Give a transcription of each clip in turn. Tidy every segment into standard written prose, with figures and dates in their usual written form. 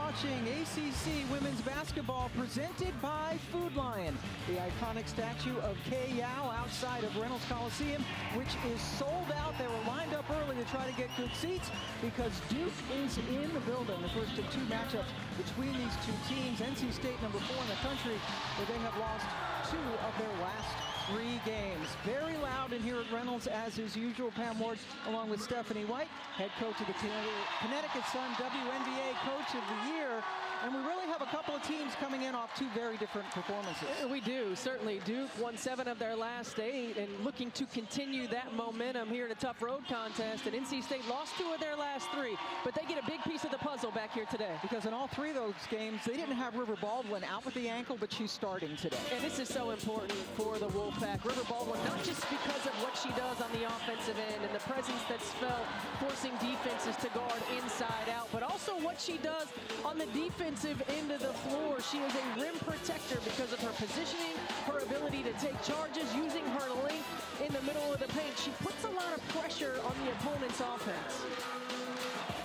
watching ACC women's basketball presented by Food Lion. The iconic statue of Kay Yow outside of Reynolds Coliseum, which is sold out. They were lined up early to try to get good seats because Duke is in the building. The first of two matchups between these two teams. NC State, number 4 in the country, where they have lost 2 of their last 3 games. Very loud in here at Reynolds, as is usual. Pam Ward, along with Stephanie White, head coach of the Connecticut Sun, WNBA Coach of the Year. And we really have a couple of teams coming in off 2 very different performances. We do, certainly. Duke won 7 of their last 8 and looking to continue that momentum here in a tough road contest. And NC State lost 2 of their last 3, but they get a big piece of the puzzle back here today. Because in all 3 of those games, they didn't have River Baldwin out with the ankle, but she's starting today. And this is so important for the Wolfpack. River Baldwin, not just because of what she does on the offensive end and the presence that's felt, forcing defenses to guard inside out, but also what she does on the defensive end of the floor. She is a rim protector because of her positioning, her ability to take charges, using her length in the middle of the paint. She puts a lot of pressure on the opponent's offense.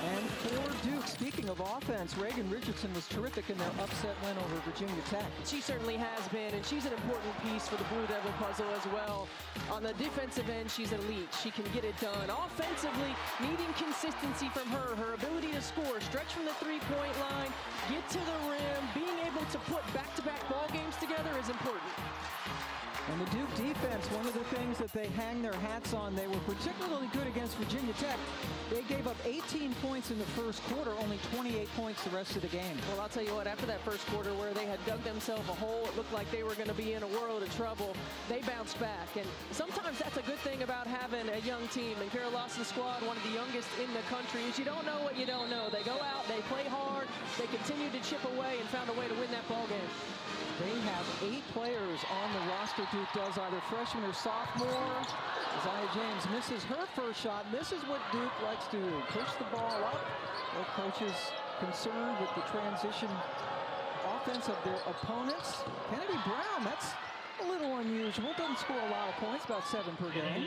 And for Duke, speaking of offense, Reagan Richardson was terrific in their upset win over Virginia Tech. She certainly has been, and she's an important piece for the Blue Devil puzzle as well. On the defensive end, she's elite. She can get it done. Offensively, needing consistency from her. Her ability to score, stretch from the three-point line, get to the rim, being able to put back-to-back ball games together is important. And the Duke defense, one of the things that they hang their hats on, they were particularly good against Virginia Tech. They gave up 18 points in the first quarter, only 28 points the rest of the game. Well, I'll tell you what, after that first quarter where they had dug themselves a hole, it looked like they were going to be in a world of trouble. They bounced back, and sometimes that's a good thing about having a young team. And Carol Lawson's squad, one of the youngest in the country, is you don't know what you don't know. They go out, they play hard, they continue to chip away and found a way to win that ball game. They have 8 players on the roster. Duke does, either freshman or sophomore. Isaiah James misses her first shot. This is what Duke likes to do, push the ball up. Both coaches concerned with the transition offense of their opponents. Kennedy Brown, that's a little unusual. Doesn't score a lot of points, about 7 per game.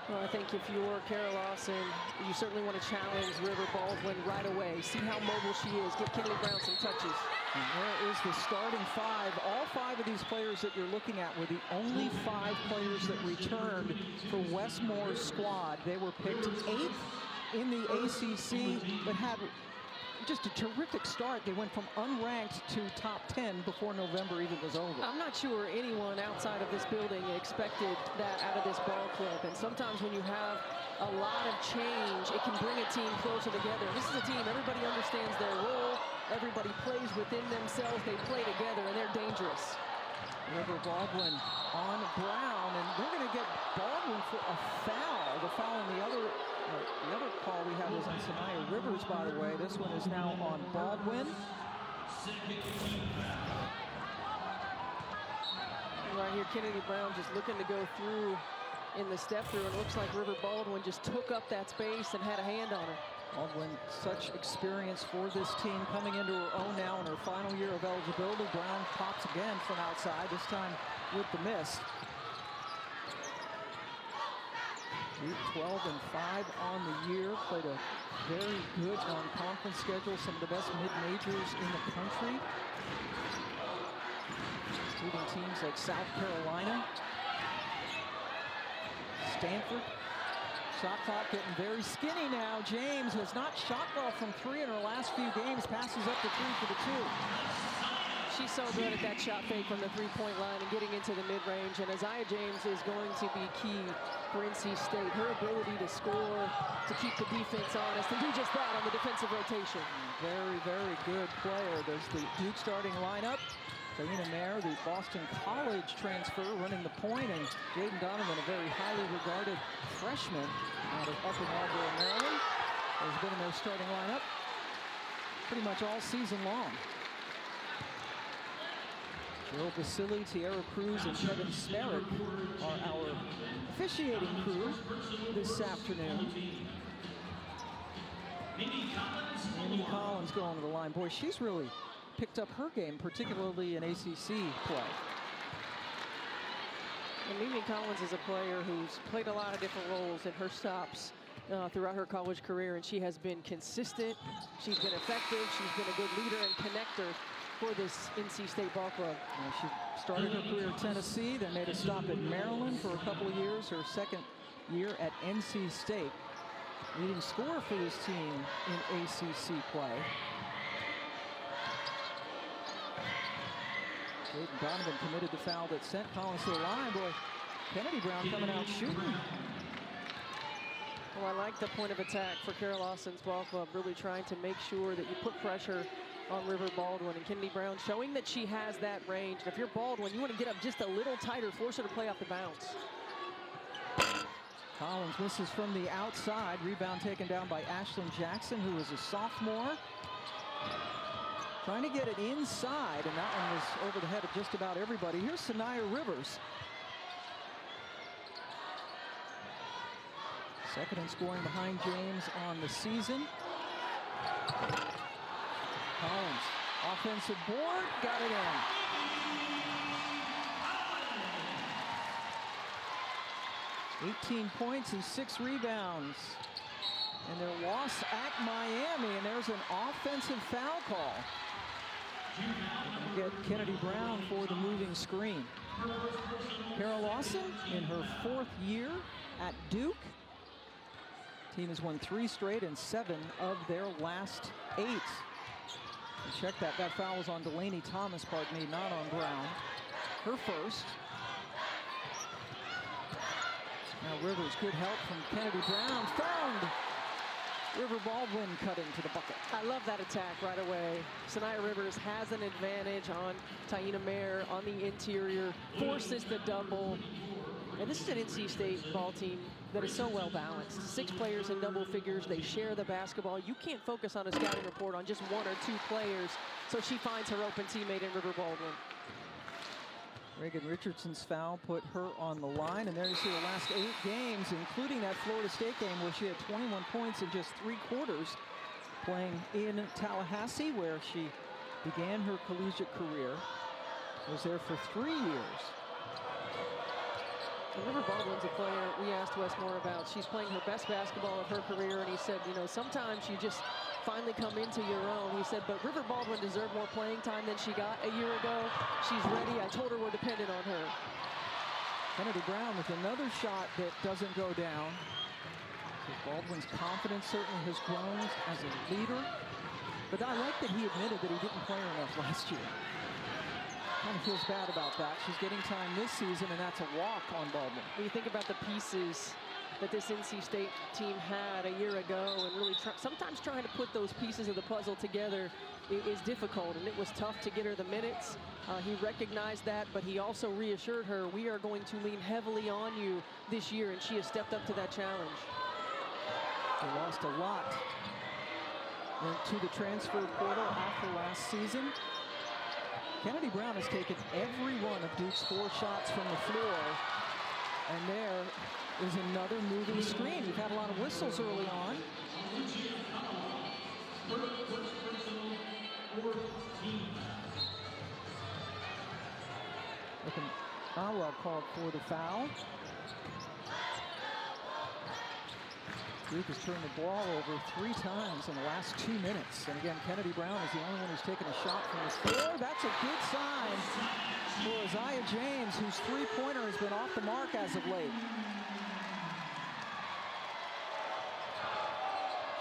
Well, I think if you're Carol Lawson, you certainly want to challenge River Baldwin right away. See how mobile she is. Give Kennedy Brown some touches. And there is the starting 5. All 5 of these players that you're looking at were the only 5 players that returned for Westmore's squad. They were picked 8th in the ACC, but had just a terrific start. They went from unranked to top 10 before November even was over. I'm not sure anyone outside of this building expected that out of this ball club. And sometimes when you have a lot of change, it can bring a team closer together. This is a team, everybody understands their role. Everybody plays within themselves. They play together, and they're dangerous. River Baldwin on Brown, and they're going to get Baldwin for a foul. The foul in the other call we had was on Sanaya Rivers, by the way. This one is now on Baldwin. Right here, Kennedy Brown just looking to go through in the step through, and it looks like River Baldwin just took up that space and had a hand on her. Baldwin, such experience for this team, coming into her own now in her final year of eligibility. Brown pops again from outside, this time with the miss. 12-5 on the year, played a very good non-conference schedule, some of the best mid-majors in the country, including teams like South Carolina, Stanford. Shot clock getting very skinny now. James has not shot well from 3 in her last few games. Passes up to 3 for the 2. She's so good at that shot fake from the three-point line and getting into the mid-range. And Isaiah James is going to be key for NC State. Her ability to score, to keep the defense honest, and do just that on the defensive rotation. Very, very good player. There's the Duke starting lineup. Dana Mayer, the Boston College transfer, running the point, and Jaden Donovan, a very highly regarded freshman out of Upper Marlboro, Maryland, has been in their starting lineup pretty much all season long. Joe Basili, Tierra Cruz, and Kevin Smerrick are our officiating crew this afternoon. Amy Collins going to the line. Boy, she's really picked up her game, particularly in ACC play. And Mimi Collins is a player who's played a lot of different roles in her stops throughout her college career, and she has been consistent. She's been effective. She's been a good leader and connector for this NC State ball club. She started her career at Tennessee, then made a stop at Maryland for a couple of years, her second year at NC State. Leading scorer for this team in ACC play. Jayden Donovan committed the foul that sent Collins to the line. Boy, Kennedy Brown coming out shooting. Well, I like the point of attack for Carol Lawson's ball club, really trying to make sure that you put pressure on River Baldwin, and Kennedy Brown showing that she has that range. And if you're Baldwin, you want to get up just a little tighter, force her to play off the bounce. Collins misses from the outside. Rebound taken down by Ashlyn Jackson, who is a sophomore. Trying to get it inside, and that one was over the head of just about everybody. Here's Sanaya Rivers. Second in scoring behind James on the season. Collins, offensive board, got it in. $18 points and 6 rebounds. And their loss at Miami, and there's an offensive foul call. Get Kennedy Brown for the moving screen. Carol Lawson in her 4th year at Duke. Team has won 3 straight and 7 of their last 8. And check that. That foul was on Delaney Thomas, pardon me, not on Brown. Her first. Now Rivers, good help from Kennedy Brown. Found! River Baldwin cutting to the bucket. I love that attack right away. Sanaya Rivers has an advantage on Taina Mayer on the interior, forces the double. And this is an NC State ball team that is so well balanced. 6 players in double figures. They share the basketball. You can't focus on a scouting report on just 1 or 2 players. So she finds her open teammate in River Baldwin. Reagan Richardson's foul put her on the line, and there you see the last 8 games, including that Florida State game where she had 21 points in just 3 quarters, playing in Tallahassee, where she began her collegiate career. Was there for 3 years. And River Baldwin's a player we asked Wes more about. She's playing her best basketball of her career, and he said, you know, sometimes you just finally come into your own. He said, but River Baldwin deserved more playing time than she got a year ago. She's ready. I told her we're dependent on her. Kennedy Brown with another shot that doesn't go down. So Baldwin's confidence certainly has grown as a leader. But I like that he admitted that he didn't play her enough last year. Kind of feels bad about that. She's getting time this season, and that's a walk on Baldwin. When you think about the pieces that this NC State team had a year ago, and really sometimes trying to put those pieces of the puzzle together is difficult, and it was tough to get her the minutes. He recognized that, but he also reassured her, we are going to lean heavily on you this year, and she has stepped up to that challenge. They lost a lot to the transfer portal after last season. Kennedy Brown has taken every one of Duke's 4 shots from the floor, and there is another moving screen. We've had a lot of whistles early on. Awa called for the foul. Duke has turned the ball over 3 times in the last 2 minutes. And again, Kennedy Brown is the only one who's taken a shot from the floor. That's a good sign for Isaiah James, whose 3-pointer has been off the mark as of late.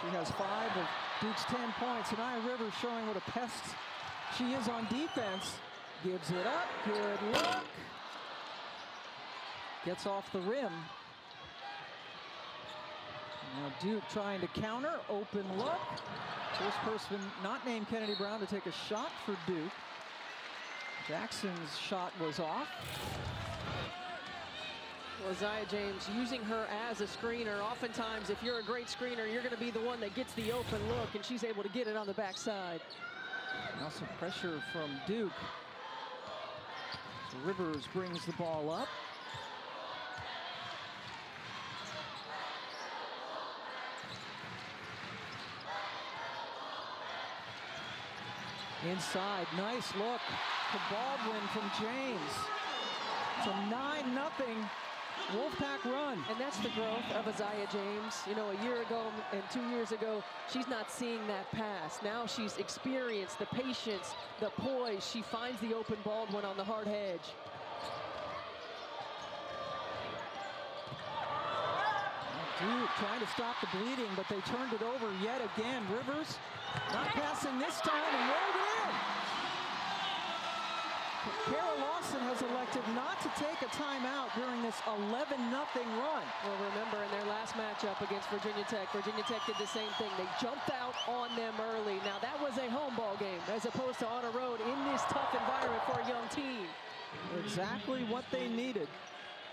She has 5 of Duke's 10 points. Sanaya Rivers showing what a pest she is on defense. Gives it up. Good look. Gets off the rim. Now Duke trying to counter. Open look. First person not named Kennedy Brown to take a shot for Duke. Jackson's shot was off. Well, Isaiah James using her as a screener. Oftentimes, if you're a great screener, you're going to be the one that gets the open look, and she's able to get it on the backside. Now some pressure from Duke. So Rivers brings the ball up. Inside, nice look to Baldwin from James. It's a 9-0 Wolfpack run. And that's the growth of Isaiah James. You know, a year ago and 2 years ago, she's not seeing that pass. Now she's experienced the patience, the poise. She finds the open Baldwin on the hard hedge. Duke trying to stop the bleeding, but they turned it over yet again. Rivers not passing this time and rolled it in. Kara Lawson has elected not to take a timeout during this 11-0 run. Well, remember in their last matchup against Virginia Tech did the same thing. They jumped out on them early. Now that was a home ball game as opposed to on a road in this tough environment for a young team. Exactly what they needed,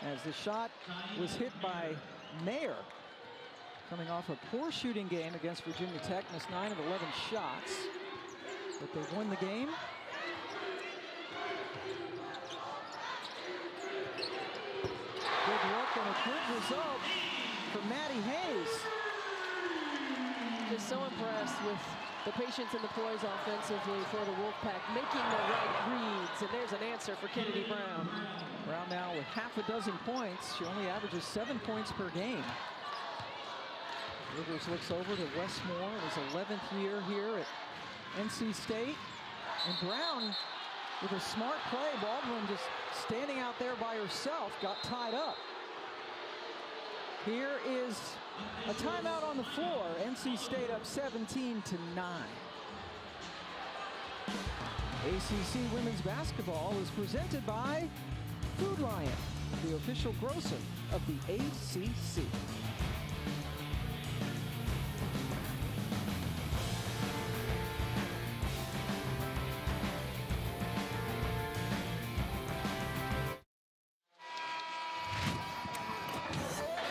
as the shot was hit by Mayer, coming off a poor shooting game against Virginia Tech, missed 9 of 11 shots, but they won the game. Good look and a good result for Maddie Hayes. Just so impressed with the patience and the poise offensively for the Wolfpack, making the right reads, and there's an answer for Kennedy Brown. Brown now with half a dozen points. She only averages 7 points per game. Rivers looks over to Westmore in his 11th year here at NC State. And Brown, with a smart play, Baldwin just standing out there by herself, got tied up. Here is a timeout on the floor. NC State up 17-9. ACC Women's Basketball is presented by Food Lion, the official grocer of the ACC.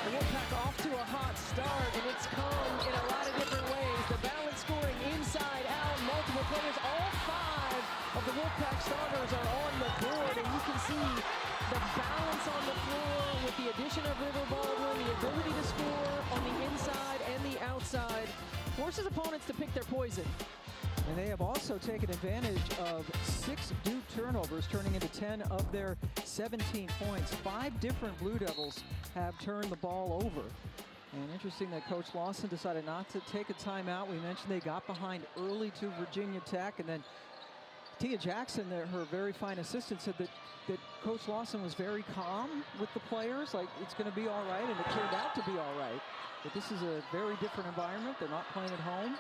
The Wolfpack off to a hot start, and it's come in a lot of different ways. The balance scoring inside out, multiple players, all 5 of the Wolfpack starters are on the board, and you can see the balance on the floor with the addition of River Baldwin, the ability to score on the inside and the outside, forces opponents to pick their poison. And they have also taken advantage of 6 Duke turnovers, turning into 10 of their 17 points. 5 different Blue Devils have turned the ball over. And interesting that Coach Lawson decided not to take a timeout. We mentioned they got behind early to Virginia Tech, and then Tia Jackson, her very fine assistant, said that Coach Lawson was very calm with the players, like it's going to be all right, and it turned out to be all right. But this is a very different environment. They're not playing at home.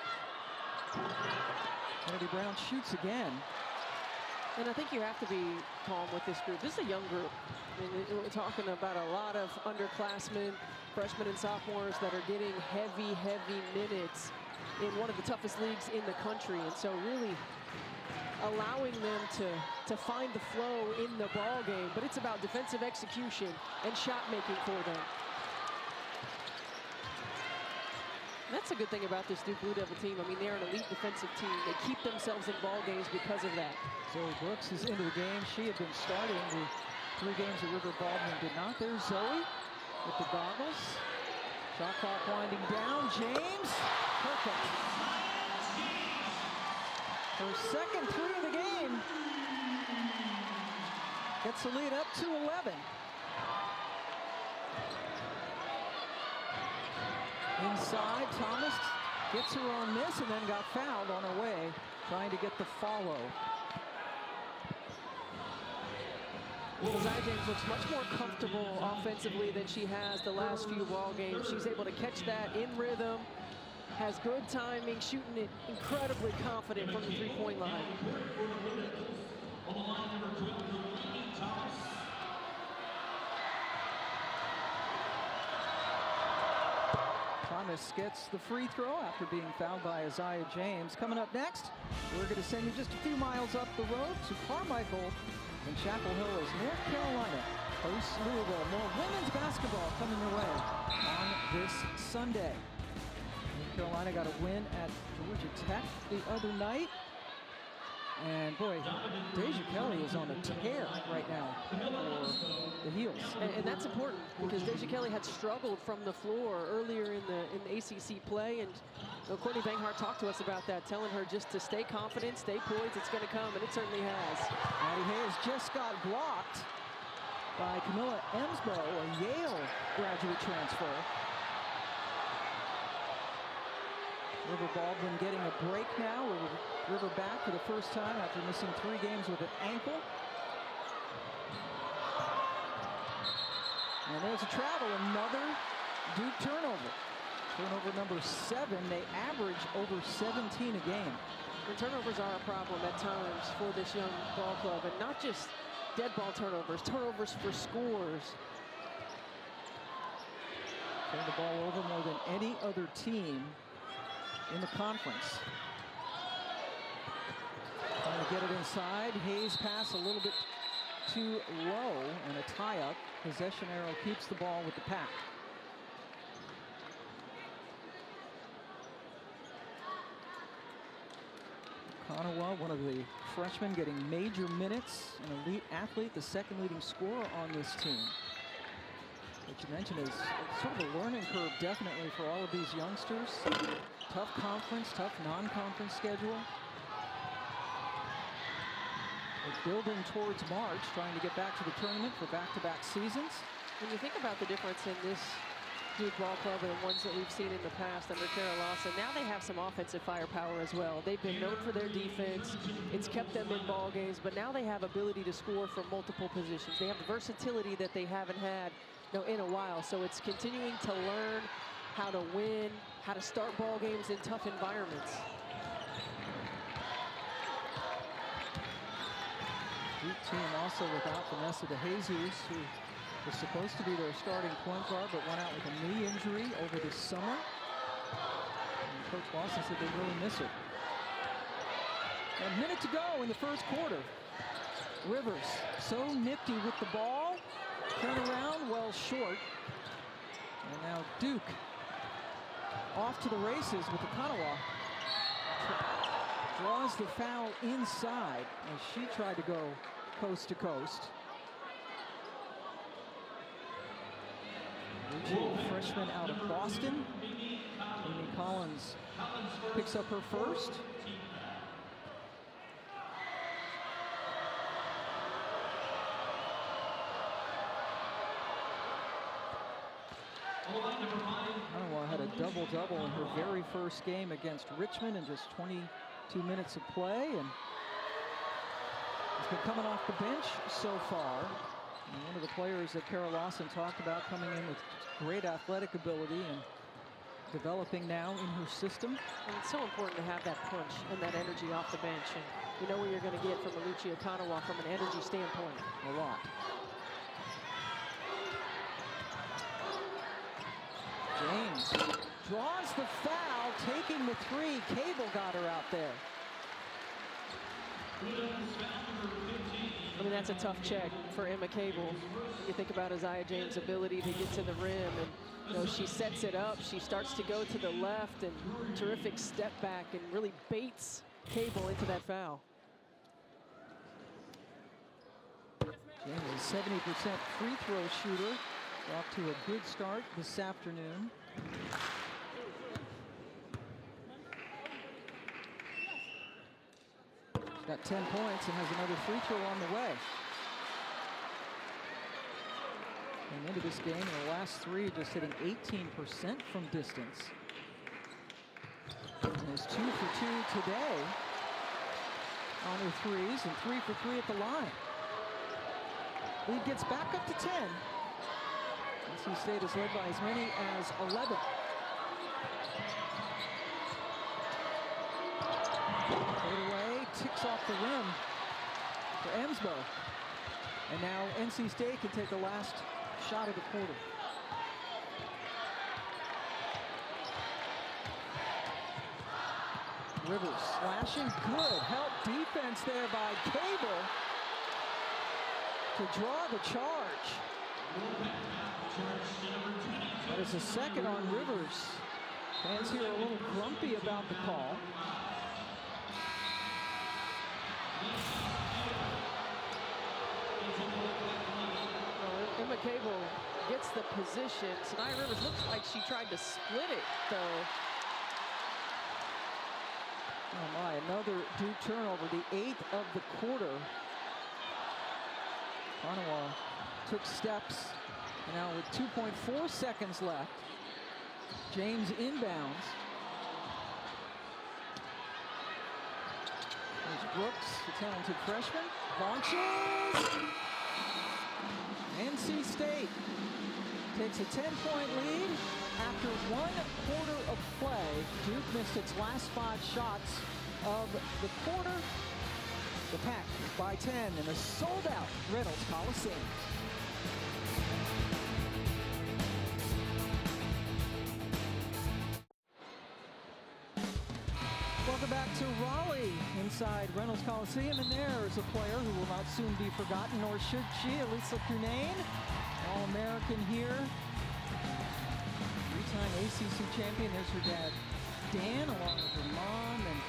Kennedy Brown shoots again. And I think you have to be calm with this group. This is a young group. We're talking about a lot of underclassmen, freshmen and sophomores that are getting heavy minutes in one of the toughest leagues in the country. And so really allowing them to find the flow in the ball game. But it's about defensive execution and shot making for them. That's a good thing about this Duke Blue Devil team. I mean, they're an elite defensive team. They keep themselves in ball games because of that. Zoe Brooks is into the game. She had been starting the 3 games that River Baldwin did not. There's Zoe with the goggles. Shot clock winding down. James, perfect. Her second 3 of the game. Gets the lead up to 11. Inside, Thomas gets her on miss and then got fouled on her way, trying to get the follow. Isaiah James looks much more comfortable offensively than she has the last few ball games. She's able to catch that in rhythm, has good timing, shooting it incredibly confident from the three-point line. Thomas gets the free throw after being fouled by Isaiah James. Coming up next, we're going to send you just a few miles up the road to Carmichael and Chapel Hill as North Carolina hosts Louisville. More women's basketball coming your way on this Sunday. North Carolina got a win at Georgia Tech the other night. And boy, Deja Kelly is on a tear right now for the Heels. And that's important because Deja Kelly had struggled from the floor earlier in the ACC play. And Courtney Banghart talked to us about that, telling her just to stay confident, stay poised, it's going to come, and it certainly has. Maddie Hayes just got blocked. by Camilla Emsbo, a Yale graduate transfer. River Baldwin getting a break now. River back for the first time after missing 3 games with an ankle. And there's a travel, another Duke turnover. Turnover number 7. They average over 17 a game. The turnovers are a problem at times for this young ball club, and not just dead ball turnovers, turnovers for scores. Turn the ball over more than any other team in the conference. Trying to get it inside. Hayes pass a little bit too low, and a tie-up. Possession arrow keeps the ball with the Pack. Kanawa, one of the freshmen, getting major minutes, an elite athlete, the second leading scorer on this team. What you mentioned is sort of a learning curve, definitely, for all of these youngsters. Tough conference, tough non-conference schedule. They're building towards March, trying to get back to the tournament for back-to-back seasons. When you think about the difference in this Duke ball club and the ones that we've seen in the past under Kara Lawson, now they have some offensive firepower as well. They've been known for their defense. It's kept them in ball games, but now they have ability to score from multiple positions. They have the versatility that they haven't had in a while. So it's continuing to learn how to win, how to start ball games in tough environments. Duke team also without Vanessa DeJesus, who was supposed to be their starting point guard, but went out with a knee injury over the summer. And Coach Lawson said they really miss her. A minute to go in the first quarter. Rivers so nifty with the ball. Turn around, well short. And now Duke off to the races with the Kanawa. Draws the foul inside as she tried to go coast to coast. Freshman out of Boston. Amy Collins picks up her first. Kanawa had a double-double in her very first game against Richmond in just 22 minutes of play, and has been coming off the bench so far. And one of the players that Kara Lawson talked about coming in with great athletic ability and developing now in her system. And it's so important to have that punch and that energy off the bench. And you know what you're going to get from Alucia Kanawa from an energy standpoint. A lot. James draws the foul, taking the 3. Cable got her out there. I mean, that's a tough check for Emma Cable. You think about Isaiah James' ability to get to the rim, and you know, she sets it up. She starts to go to the left, and terrific step back, and really baits Cable into that foul. James is a 70% free throw shooter. Off to a good start this afternoon. She's got 10 points and has another free throw on the way. And into this game, in the last 3, just hitting 18% from distance. And is 2 for 2 today on her threes, and 3 for 3 at the line. Lead gets back up to 10. NC State is led by as many as 11. Fade away, ticks off the rim for Emsbo. And now NC State can take the last shot of the quarter. Rivers slashing, good help defense there by Cable to draw the charge. That is a second on Rivers. Fans here are a little grumpy about the call. Emma Cable gets the position. Sanaya Rivers looks like she tried to split it, though. Oh my, another Duke turnover, the 8th of the quarter. Kanawa took steps. And now with 2.4 seconds left, James inbounds. There's Brooks, the talented freshman, launches. NC State takes a 10-point lead. After 1 quarter of play, Duke missed its last 5 shots of the quarter. The Pack by 10 in a sold-out Reynolds Coliseum. Welcome back to Raleigh inside Reynolds Coliseum, and there's a player who will not soon be forgotten, nor should she, Elisa Cunane, All-American here. 3-time ACC champion. There's her dad, Dan, along with her mom, and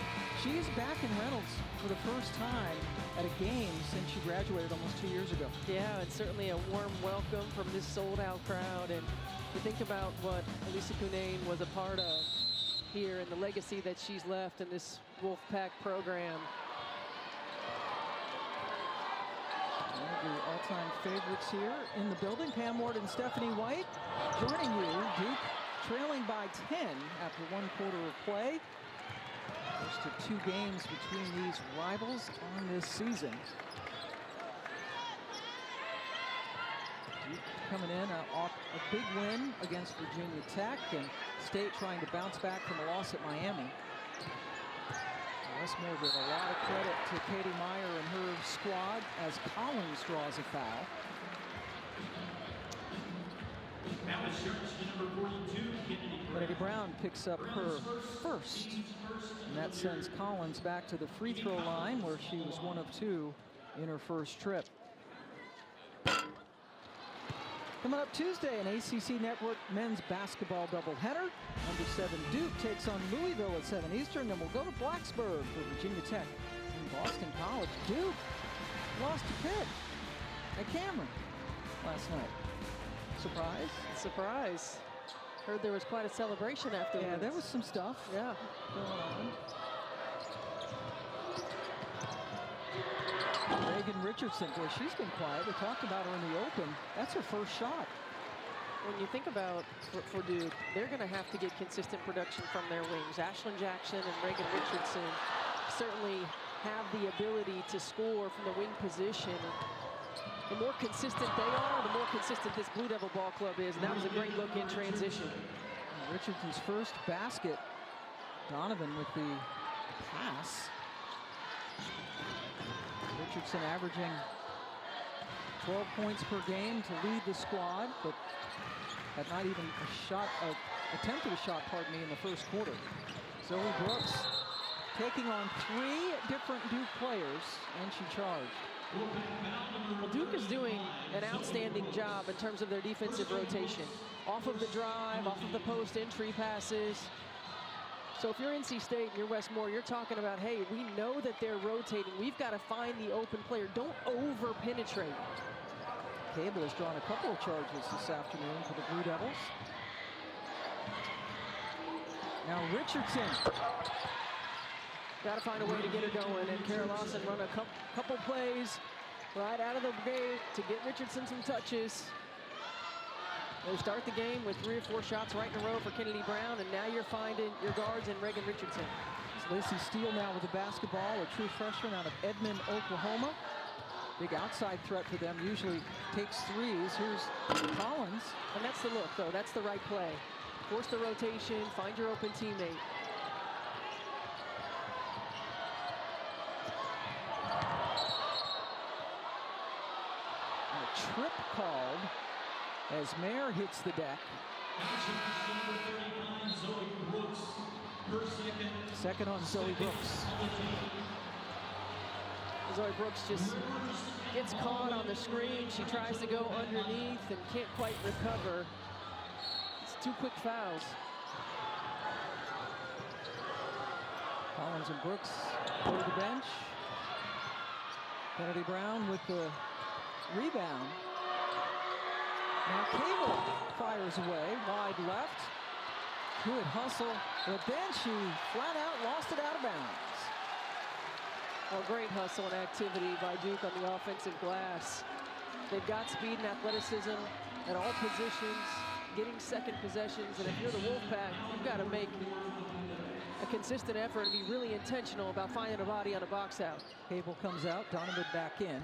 she's back in Reynolds for the first time at a game since she graduated almost 2 years ago. Yeah, and certainly a warm welcome from this sold-out crowd. And you think about what Elisa Cunane was a part of here and the legacy that she's left in this Wolfpack program. One of the all-time favorites here in the building, Pam Ward and Stephanie White, joining you. Duke trailing by 10 after 1 quarter of play. First of 2 games between these rivals on this season. Duke coming in off a big win against Virginia Tech, and State trying to bounce back from a loss at Miami. Westmore with a lot of credit to Katie Meyer and her squad as Collins draws a foul. Kennedy Brown picks up her first, and that sends Collins back to the free throw line where she was 1 of 2 in her first trip. Coming up Tuesday, an ACC Network men's basketball doubleheader. #7 Duke takes on Louisville at 7 Eastern. Then we'll go to Blacksburg for Virginia Tech and Boston College. Duke lost to Pitt at Cameron last night. Surprise? Surprise. Heard there was quite a celebration afterwards. Yeah, there was some stuff. Yeah. Going on. Reagan Richardson, boy, she's been quiet. We talked about her in the open. That's her first shot. When you think about for Duke, they're going to have to get consistent production from their wings. Ashlyn Jackson and Reagan Richardson certainly have the ability to score from the wing position. The more consistent they are, the more consistent this Blue Devil ball club is. And that was a great look in transition. Richardson's first basket. Donovan with the pass. Richardson averaging 12 points per game to lead the squad, but had not even attempted a shot, pardon me, in the first quarter. Zoe Brooks taking on 3 different Duke players, and she charged. Well, Duke is doing an outstanding job in terms of their defensive rotation. Off of the drive, off of the post entry passes. So if you're NC State and you're Westmore, you're talking about, hey, we know that they're rotating. We've got to find the open player. Don't over-penetrate. Cable has drawn a couple of charges this afternoon for the Blue Devils. Now Richardson. Got to find a way to get her going. And Kara Lawson run a couple plays right out of the gate to get Richardson some touches. They start the game with 3 or 4 shots right in a row for Kennedy Brown, and now you're finding your guards in Reagan Richardson. Lacey Steele now with the basketball, a true freshman out of Edmond, Oklahoma. Big outside threat for them, usually takes threes. Here's Collins. And that's the look, though. That's the right play. Force the rotation, find your open teammate. And a trip called as Mayer hits the deck. Second on Zoe Brooks. Zoe Brooks just gets caught on the screen. She tries to go underneath and can't quite recover. It's 2 quick fouls. Collins and Brooks go to the bench. Kennedy Brown with the rebound. Now Cable fires away, wide left. Good hustle, but then she flat out lost it out of bounds. Well, great hustle and activity by Duke on the offensive glass. They've got speed and athleticism at all positions, getting second possessions. And if you're the Wolfpack, you've got to make a consistent effort and be really intentional about finding a body on a box out. Cable comes out, Donovan back in.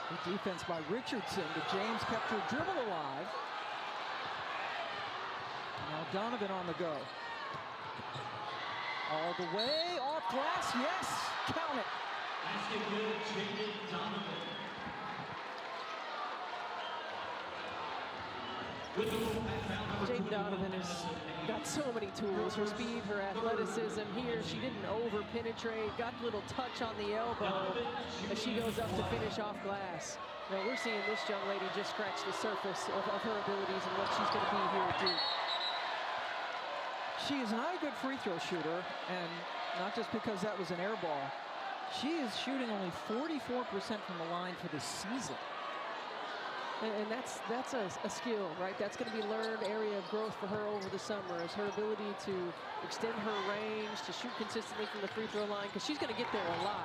Good defense by Richardson, but James kept her dribble alive. Now Donovan on the go. All the way, off glass, yes, count it. Jaden Donovan has got so many tools, her speed, her athleticism. Here, she didn't over-penetrate, got a little touch on the elbow as she goes up to finish off glass. Now, we're seeing this young lady just scratch the surface of her abilities and what she's going to be here at Duke. She is not a good free throw shooter, and not just because that was an air ball. She is shooting only 44% from the line for the season. And that's a skill, right? That's going to be a learned area of growth for her over the summer, is her ability to extend her range, to shoot consistently from the free throw line, because she's going to get there a lot.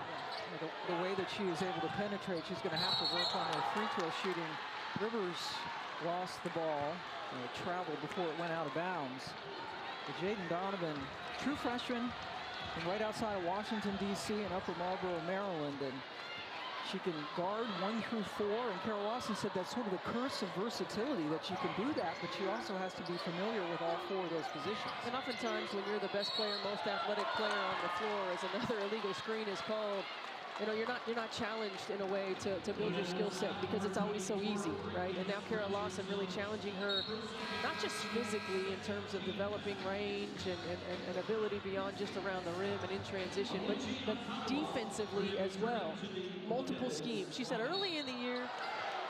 The way that she is able to penetrate, she's going to have to work on her free throw shooting. Rivers lost the ball, and it traveled before it went out of bounds. But Jaden Donovan, true freshman from right outside of Washington, D.C. in Upper Marlboro, Maryland. And she can guard 1 through 4. And Carol Lawson said that's sort of the curse of versatility, that she can do that, but she also has to be familiar with all 4 of those positions. And oftentimes when you're the best player, most athletic player on the floor, as another illegal screen is called, you know, you're not challenged in a way to build your skill set, because it's always so easy, right? And now Carol Lawson really challenging her, not just physically in terms of developing range and ability beyond just around the rim and in transition, but defensively as well. Multiple schemes. She said early in the year,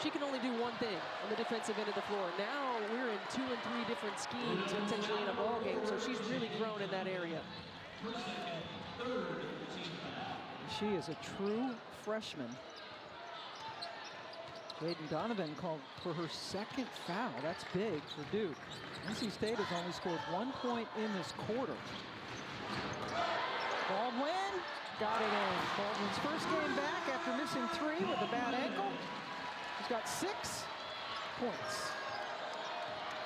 she can only do one thing on the defensive end of the floor. Now we're in 2 and 3 different schemes potentially in a ball game, so she's really grown in that area. She is a true freshman. Jaden Donovan called for her 2nd foul. That's big for Duke. NC State has only scored 1 point in this quarter. Baldwin got it in. Baldwin's first game back after missing 3 with a bad ankle. He's got 6 points.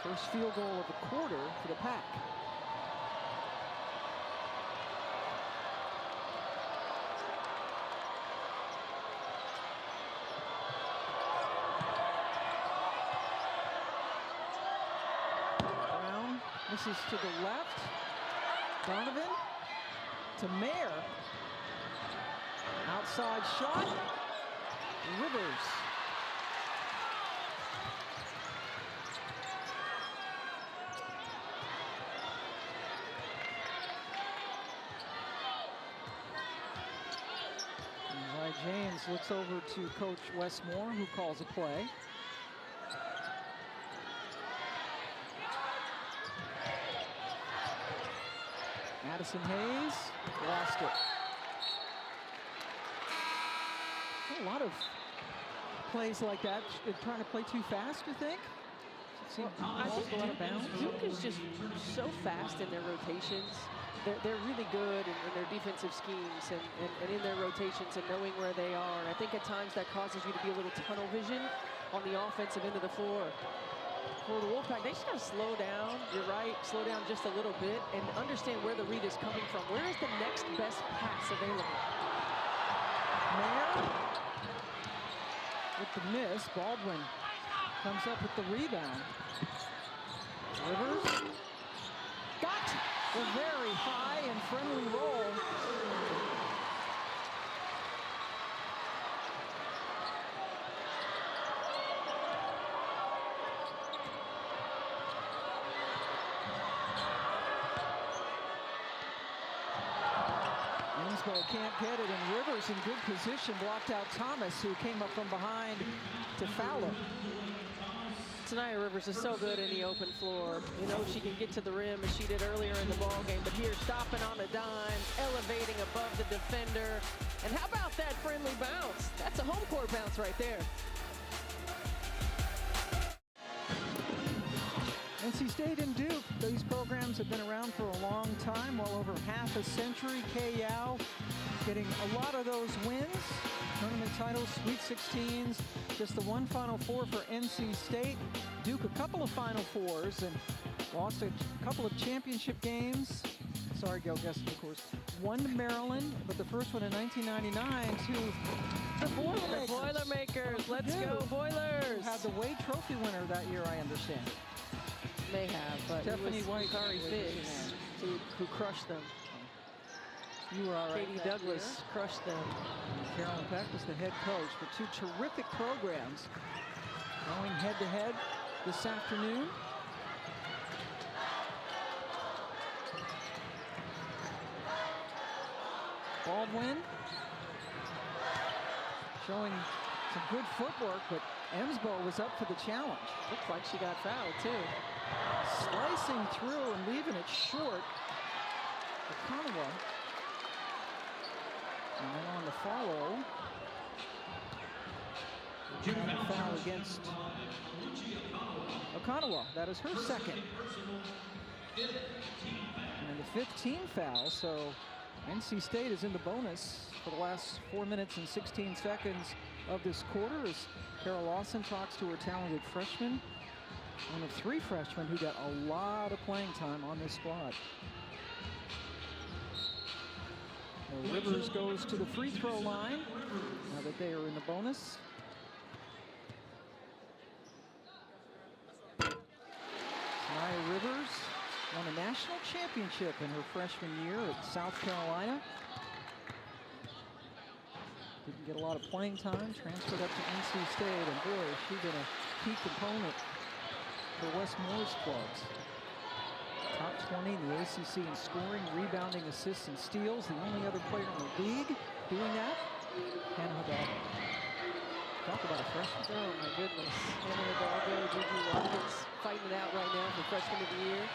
First field goal of the quarter for the Pack. Misses to the left. Donovan to Mayer. Outside shot. Rivers. James looks over to Coach Westmore, who calls a play. Madison Hayes lost it. A lot of plays like that. Trying to play too fast, you think? I think Duke is just so fast in their rotations. They're really good in their defensive schemes and in their rotations and knowing where they are. And I think at times that causes you to be a little tunnel vision on the offensive end of the floor. For the Wolfpack, they just got to slow down. You're right, slow down just a little bit and understand where the read is coming from. Where is the next best pass available? Mayer with the miss. Baldwin comes up with the rebound. Rivers got the very high and friendly roll. Can't get it, and Rivers in good position blocked out Thomas, who came up from behind to foul him. Tanaya Rivers is so good in the open floor. You know, she can get to the rim as she did earlier in the ball game, but here stopping on a dime, elevating above the defender. And how about that friendly bounce? That's a home court bounce right there. NC State and Duke, these programs have been around for a long time, well over half a century. Kay Yow getting a lot of those wins, tournament titles, Sweet 16s, just the one Final Four for NC State. Duke a couple of Final Fours and lost a couple of championship games. Sorry, Gail Guest, of course. One to Maryland, but the first one in 1999 to the Boilermakers. The Boilermakers, let's go Boilers! Had the Wade Trophy winner that year, I understand. May have, but Stephanie it was White, Kari Figgs who crushed them. You were all right. Katie Douglas crushed them. Carolyn Peck was the head coach for two terrific programs going head-to-head this afternoon. Baldwin showing some good footwork, but Emsbo was up for the challenge. Looks like she got fouled too. Slicing through and leaving it short. Okonowa. And then on the follow. A foul against Okonowa. That is her second. And the 15th foul, so NC State is in the bonus for the last 4 minutes and 16 seconds of this quarter as Carol Lawson talks to her talented freshman, one of three freshmen who got a lot of playing time on this squad. Now Rivers goes to the free throw line now that they are in the bonus. Nia Rivers won a national championship in her freshman year at South Carolina. Didn't get a lot of playing time, transferred up to NC State, and boy, has she been a key component for Wes Moore's clubs. Top 20 in the ACC in scoring, rebounding, assists, and steals. The only other player in the league doing that, Hannah Hidalgo. Talk about a freshman. Oh my goodness. Hannah Hidalgo, Gigi Watkins fighting it out right now for freshman of the year.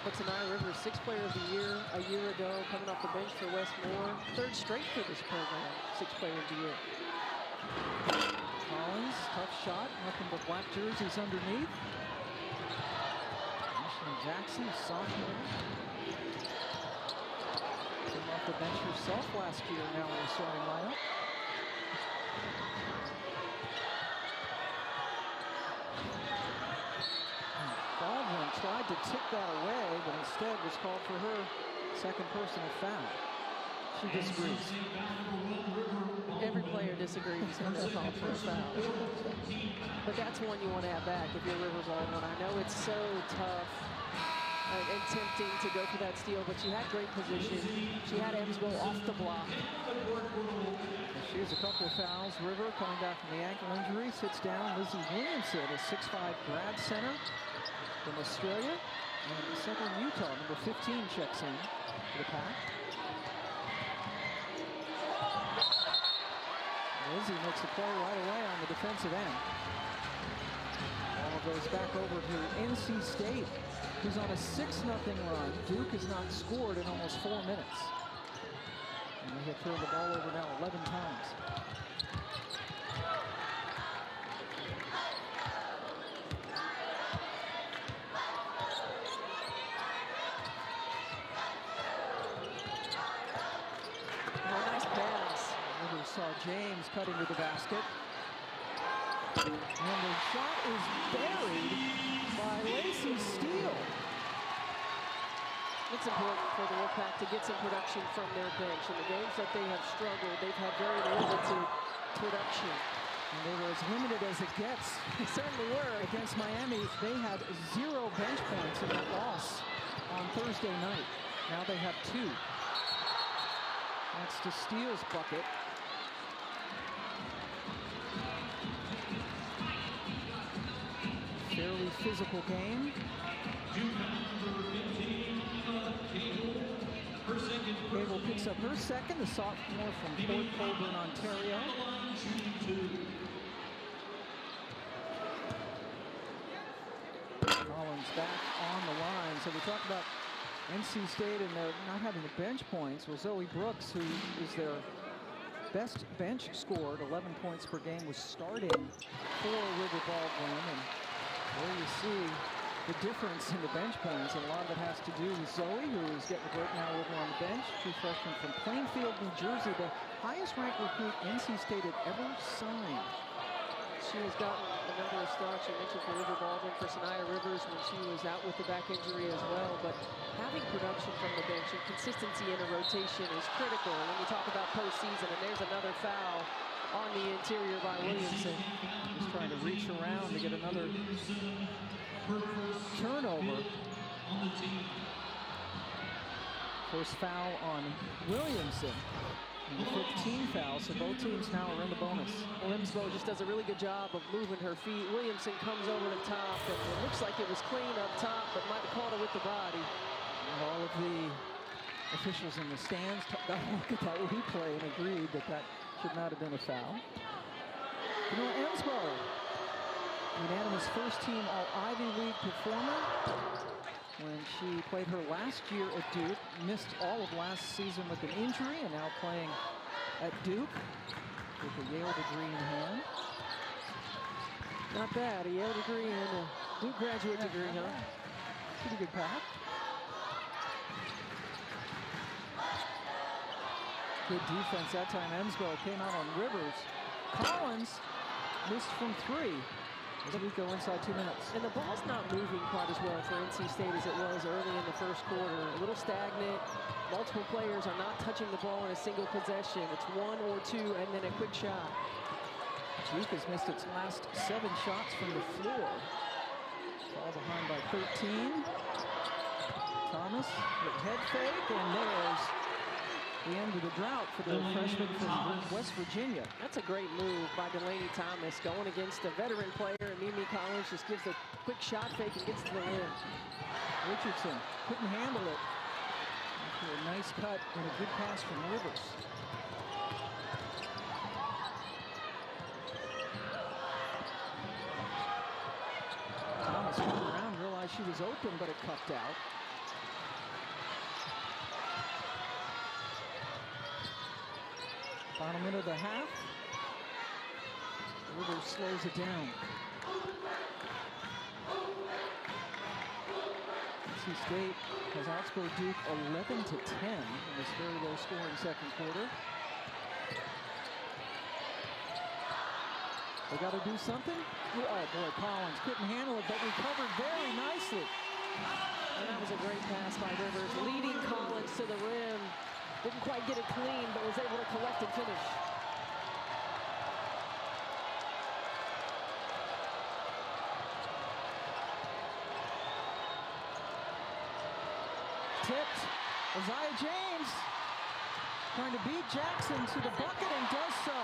But Nia Rivers, sixth player of the year a year ago, coming off the bench for Wes Moore. Third straight for this program, sixth player of the year. Collins, tough shot, nothing but black jerseys underneath. Ashley Jackson, sophomore. Came off the bench herself last year, now in the starting lineup. Baldwin tried to tip that away, but instead was called for her second personal foul. She disagrees. Every player disagrees when they're called for a foul. But that's one you want to have back if you're Rivers Baldwin. I know it's so tough and tempting to go for that steal, but she had great position. She had Emsbo off the block. She has a couple of fouls. River coming back from the ankle injury, sits down. Lizzie Williamson, a 6'5" grad center from Australia, and Southern Utah, number 15, checks in for the Pack. Lizzie makes a play right away on the defensive end. Ball goes back over to NC State, who's on a 6-0 run. Duke has not scored in almost 4 minutes. And they have turned the ball over now 11 times. Saw James cutting to the basket. And the shot is buried by Lacey Steele. It's important for the Wolfpack to get some production from their bench. In the games that they have struggled, they've had very limited production. And they were as limited as it gets. They certainly were. Against Miami, they had 0 bench points in that loss on Thursday night. Now they have 2. That's to Steele's bucket. Fairly physical game. Cable picks up her second, the sophomore from Port Colborne, Ontario. Collins back on the line. So we talked about NC State and their not having the bench points. Well, Zoe Brooks, who is their best bench scored, 11 points per game, was starting for River Baldwin. And there you see the difference in the bench points, and a lot of it has to do with Zoe, who is getting work now over on the bench. True freshman from Plainfield, New Jersey, the highest-ranked recruit NC State had ever signed. She has gotten a number of starts. You mentioned for River Baldwin, for Sanaya Rivers when she was out with the back injury as well. But having production from the bench and consistency in a rotation is critical when you talk about postseason. And there's another foul on the interior by Williamson. Just trying to reach around to get another turnover. First foul on Williamson. And the 15 foul, so both teams now are in the bonus. Limsbo just does a really good job of moving her feet. Williamson comes over the top, and it looks like it was clean up top, but might have caught it with the body. And all of the officials in the stands got a look at that replay and agreed that that should not have been a foul. Limsbo, unanimous first-team All-Ivy League performer. When she played her last year at Duke, missed all of last season with an injury, and now playing at Duke with a Yale degree in hand. Not bad, a Yale degree and a Duke graduate degree, huh? Pretty good path. Good defense that time. Emsbo came out on Rivers. Collins missed from 3. We go inside 2 minutes. And the ball's not moving quite as well for NC State as it was early in the first quarter. A little stagnant. Multiple players are not touching the ball in a single possession. It's 1 or 2 and then a quick shot. Duke has missed its last 7 shots from the floor. Fall behind by 13. Thomas with head fake, and there's the end of the drought for the freshman from West Virginia. That's a great move by Delaney Thomas, going against a veteran player. Mimi Collins just gives a quick shot fake and gets to the rim. Richardson couldn't handle it. After a nice cut and a good pass from Rivers. Thomas turned around, realized she was open, but it cupped out. Final minute of the half. Rivers slows it down. NC State has outscored Duke 11-10 in this very low-scoring second quarter. They got to do something. Oh boy, Collins couldn't handle it, but recovered very nicely. And that was a great pass by Rivers, leading Collins to the rim. Didn't quite get it clean, but was able to collect and finish. Tipped. Isaiah James trying to beat Jackson to the bucket and does so.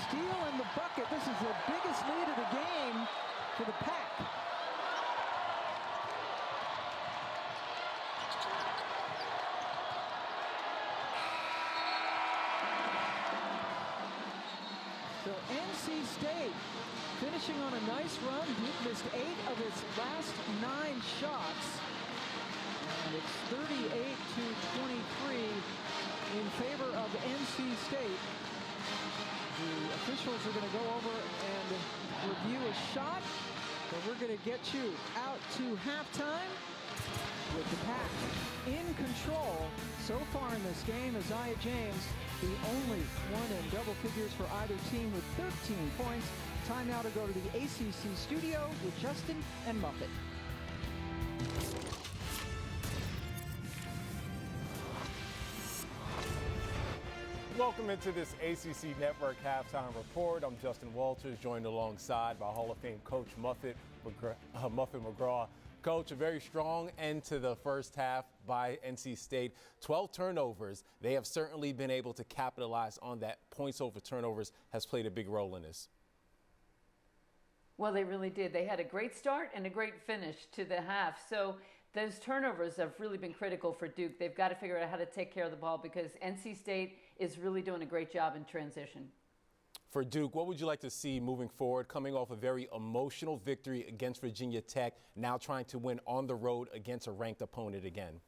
Steal in the bucket. This is the biggest lead of the game for the Pack. So NC State finishing on a nice run. Duke missed 8 of its last 9 shots. And it's 38-23 in favor of NC State. The officials are going to go over and review a shot. But we're going to get you out to halftime with the Pack in control. So far in this game, Isaiah James, the only one in double figures for either team with 13 points. Time now to go to the ACC studio with Justin and Muffet. Welcome into this ACC Network halftime report. I'm Justin Walters, joined alongside by Hall of Fame coach Muffet McGraw. Coach, a very strong end to the first half by NC State. 12 turnovers. They have certainly been able to capitalize on that. Points over turnovers has played a big role in this. Well, they really did. They had a great start and a great finish to the half. So those turnovers have really been critical for Duke. They've got to figure out how to take care of the ball because NC State is really doing a great job in transition. For Duke, what would you like to see moving forward, coming off a very emotional victory against Virginia Tech, now trying to win on the road against a ranked opponent again?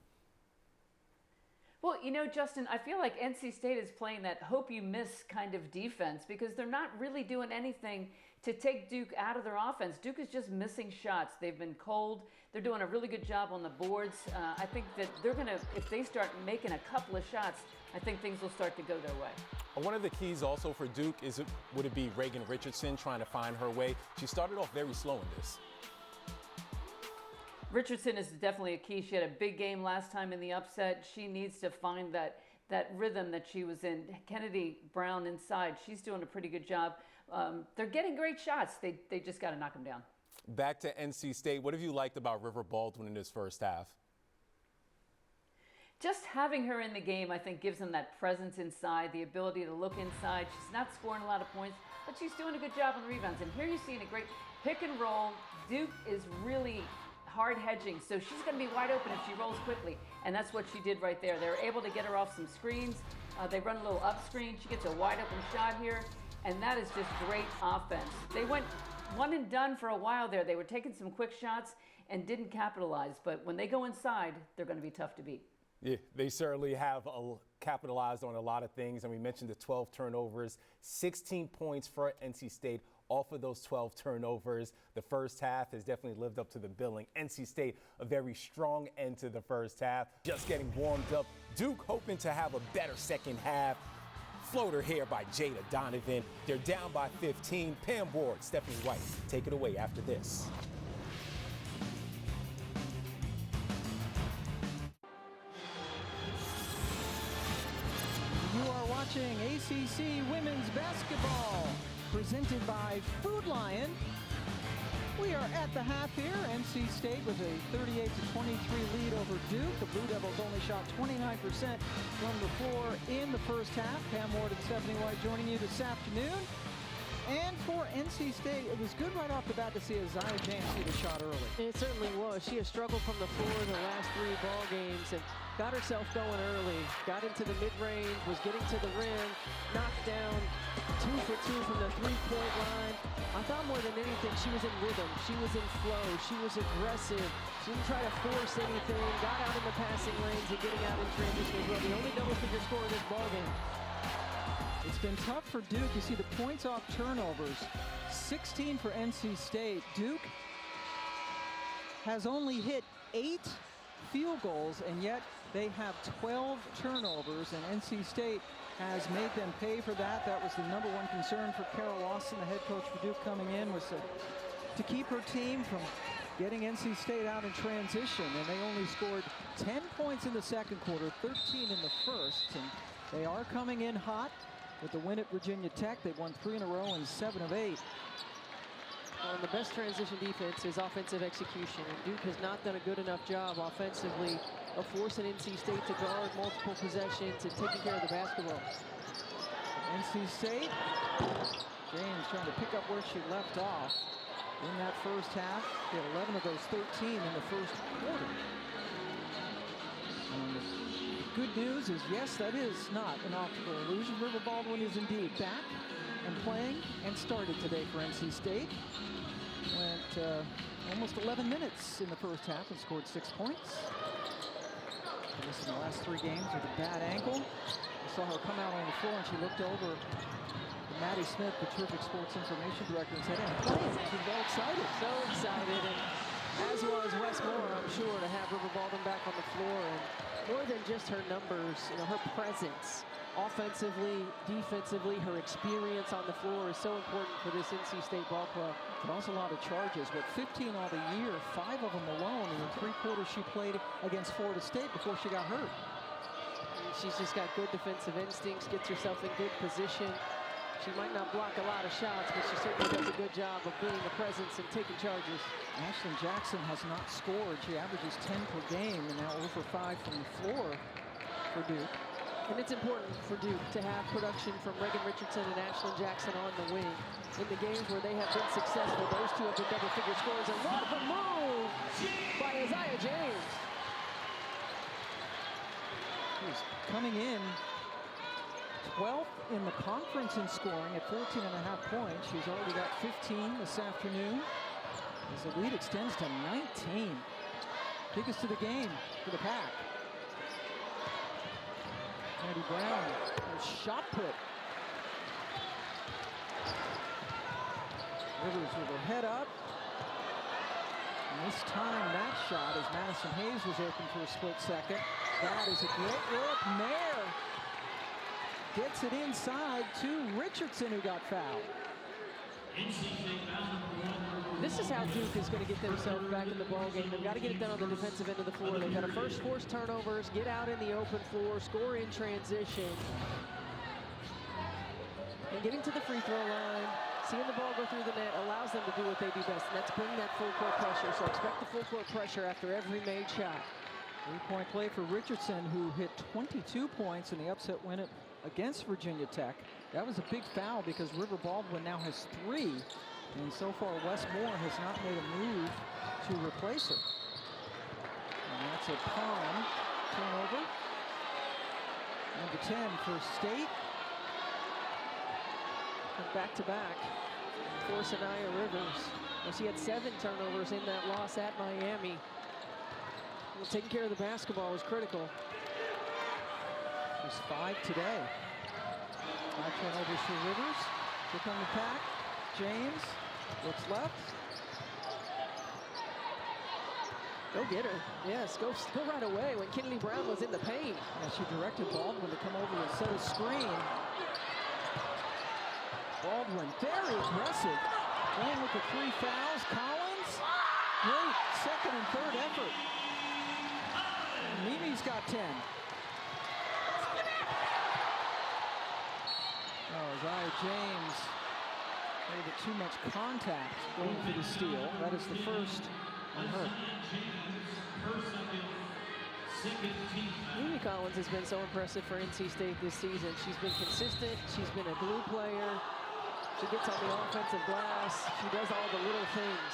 Well, you know, Justin, I feel like NC State is playing that hope you miss kind of defense because they're not really doing anything to take Duke out of their offense. Duke is just missing shots. They've been cold. They're doing a really good job on the boards. I think that they're going to, if they start making a couple of shots, I think things will start to go their way. One of the keys also for Duke would it be Reagan Richardson trying to find her way? She started off very slow in this. Richardson is definitely a key. She had a big game last time in the upset. She needs to find that rhythm that she was in. Kennedy Brown inside, she's doing a pretty good job. They're getting great shots. They just got to knock them down. Back to NC State. What have you liked about River Baldwin in this first half? Just having her in the game, I think, gives them that presence inside, the ability to look inside. She's not scoring a lot of points, but she's doing a good job on the rebounds. And here you're seeing a great pick and roll. Duke is really hard hedging, so she's going to be wide open if she rolls quickly. And that's what she did right there. They were able to get her off some screens. They run a little up screen. She gets a wide open shot here. And that is just great offense. They went one and done for a while there. They were taking some quick shots and didn't capitalize. But when they go inside, they're going to be tough to beat. Yeah, they certainly have capitalized on a lot of things. And we mentioned the 12 turnovers, 16 points for NC State off of those 12 turnovers. The first half has definitely lived up to the billing. NC State, a very strong end to the first half. Just getting warmed up. Duke hoping to have a better second half. Floater here by Jada Donovan. They're down by 15. Pam Ward, Stephanie White, take it away after this. You are watching ACC Women's Basketball, presented by Food Lion. We are at the half here. NC State with a 38-23 lead over Duke. The Blue Devils only shot 29% from the floor in the first half. Pam Ward and Stephanie White joining you this afternoon. And for NC State, it was good right off the bat to see Isaiah James hit a shot early. It certainly was. She has struggled from the floor the last 3 ball games and got herself going early. Got into the mid-range, was getting to the rim, knocked down 2 for 2 from the 3-point line. I thought more than anything she was in rhythm. She was in flow. She was aggressive. She didn't try to force anything. Got out in the passing lanes and getting out in transition as well. The only double-figure score in this ball game. It's been tough for Duke. You see the points off turnovers, 16 for NC State. Duke has only hit 8 field goals, and yet they have 12 turnovers, and NC State has made them pay for that. That was the number one concern for Carol Lawson, the head coach for Duke coming in, was to keep her team from getting NC State out in transition, and they only scored 10 points in the second quarter, 13 in the first, and they are coming in hot. With the win at Virginia Tech, they've won 3 in a row and 7 of 8. Well, the best transition defense is offensive execution, and Duke has not done a good enough job offensively of forcing NC State to guard multiple possessions and taking care of the basketball. NC State, James trying to pick up where she left off in that first half. She had 11 of those 13 in the first quarter. And the good news is, yes, that is not an optical illusion. River Baldwin is indeed back and playing, and started today for NC State. Went almost 11 minutes in the first half and scored 6 points. This in the last 3 games with a bad ankle. I saw her come out on the floor and she looked over to Maddie Smith, the terrific sports information director, and said, "I'm playing." She was all excited. So excited, and as was Wes Moore, I'm sure, to have River Baldwin back on the floor. And more than just her numbers, you know, her presence, offensively, defensively, her experience on the floor is so important for this NC State ball club. But also a lot of charges, with 15 all the year, 5 of them alone in the 3 quarters she played against Florida State before she got hurt. And she's just got good defensive instincts, gets herself in good position. She might not block a lot of shots, but she certainly does a good job of being a presence and taking charges. Ashlyn Jackson has not scored. She averages 10 per game and now over 5 from the floor for Duke. And it's important for Duke to have production from Reagan Richardson and Ashlyn Jackson on the wing. In the games where they have been successful, those two have been double-figure scores. And what a move by Isaiah James. He's coming in 12th in the conference in scoring at 14.5 points. She's already got 15 this afternoon, as the lead extends to 19. Biggest to the game for the Pack. Kennedy Brown, shot put. Rivers with her head up. And this time, that shot, as Madison Hayes was open for a split second. That is a great look. Mayer gets it inside to Richardson, who got fouled. This is how Duke is going to get themselves back in the ballgame. They've got to get it done on the defensive end of the floor. They've got to first force turnovers, get out in the open floor, score in transition. And getting to the free throw line, seeing the ball go through the net allows them to do what they do best, and that's bring that full court pressure. So expect the full court pressure after every made shot. 3-point play for Richardson, who hit 22 points in the upset win against Virginia Tech. That was a big foul because River Baldwin now has 3. And so far, Wes Moore has not made a move to replace her. And that's a Pond turnover. Number 10 for State. And back-to-back for Sanaya Rivers. Well, she had 7 turnovers in that loss at Miami. Well, taking care of the basketball was critical. There's 5 today. 5 turnovers for Rivers. Here come the pack. James looks left. Go get her. Yes, go right away when Kennedy Brown was in the paint. Yeah, she directed Baldwin to come over and set a screen. Baldwin, very aggressive. Going with the 3 fouls. Collins, great second and third effort. Mimi's got 10. Oh, Isaiah James made it too much contact going for the steal. That is the first on her. Mimi Collins has been so impressive for NC State this season. She's been consistent. She's been a glue player. She gets on the offensive glass. She does all the little things.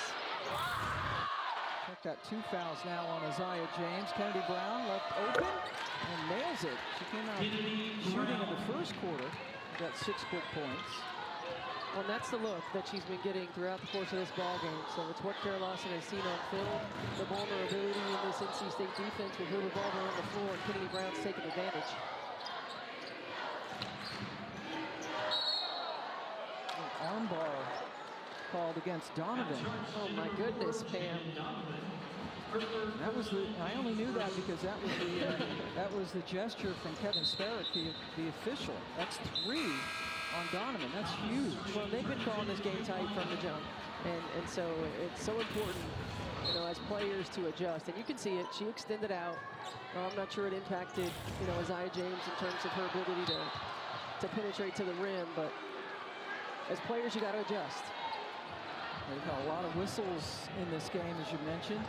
Check that 2 fouls now on Isaiah James. Kennedy Brown left open and nails it. She came out shooting in the first quarter. Got 6 quick points. Well, and that's the look that she's been getting throughout the course of this ball game. So it's what Kara Lawson has seen on film. The vulnerability in this NC State defense with River Baldwin on the floor, and Kennedy Brown's taking advantage. Armbar called against Donovan. Oh my goodness, Pam. That was the. I only knew that because that was the gesture from Kevin Sparrow, the official. That's 3 on Donovan. That's huge. Well, they've been calling this game tight from the jump, and so it's so important, you know, as players to adjust. And you can see it. She extended out. Well, I'm not sure it impacted, you know, Isaiah James in terms of her ability to penetrate to the rim, but as players, you got to adjust. They've had a lot of whistles in this game, as you mentioned.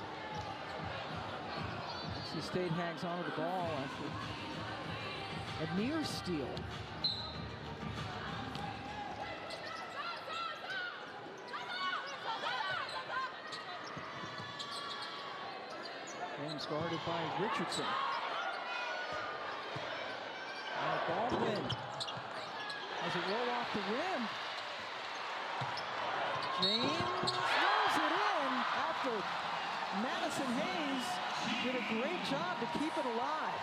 NC State hangs onto the ball after a near steal. James guarded by Richardson. Baldwin as it roll off the rim. James throws it in after Madison Hayes did a great job to keep it alive.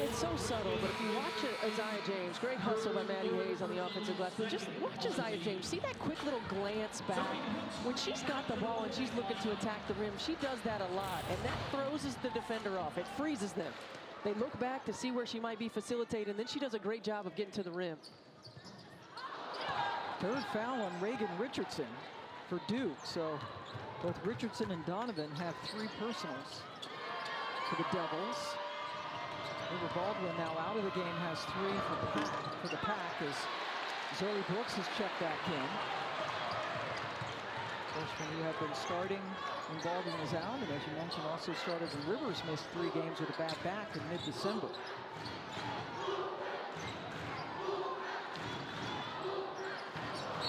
It's so subtle, but if you watch it, Isaiah James, great hustle by Maddie Hayes on the offensive glass, but just watch Isaiah James. See that quick little glance back? When she's got the ball and she's looking to attack the rim, she does that a lot, and that throws the defender off. It freezes them. They look back to see where she might be facilitated, and then she does a great job of getting to the rim. Third foul on Reagan Richardson for Duke, so both Richardson and Donovan have 3 personals for the Devils. River Baldwin now out of the game has 3 for the pack as Zoe Brooks has checked back in. Freshman who have been starting when Baldwin is out, and as you mentioned, also started when Rivers missed 3 games with a bad back in mid-December.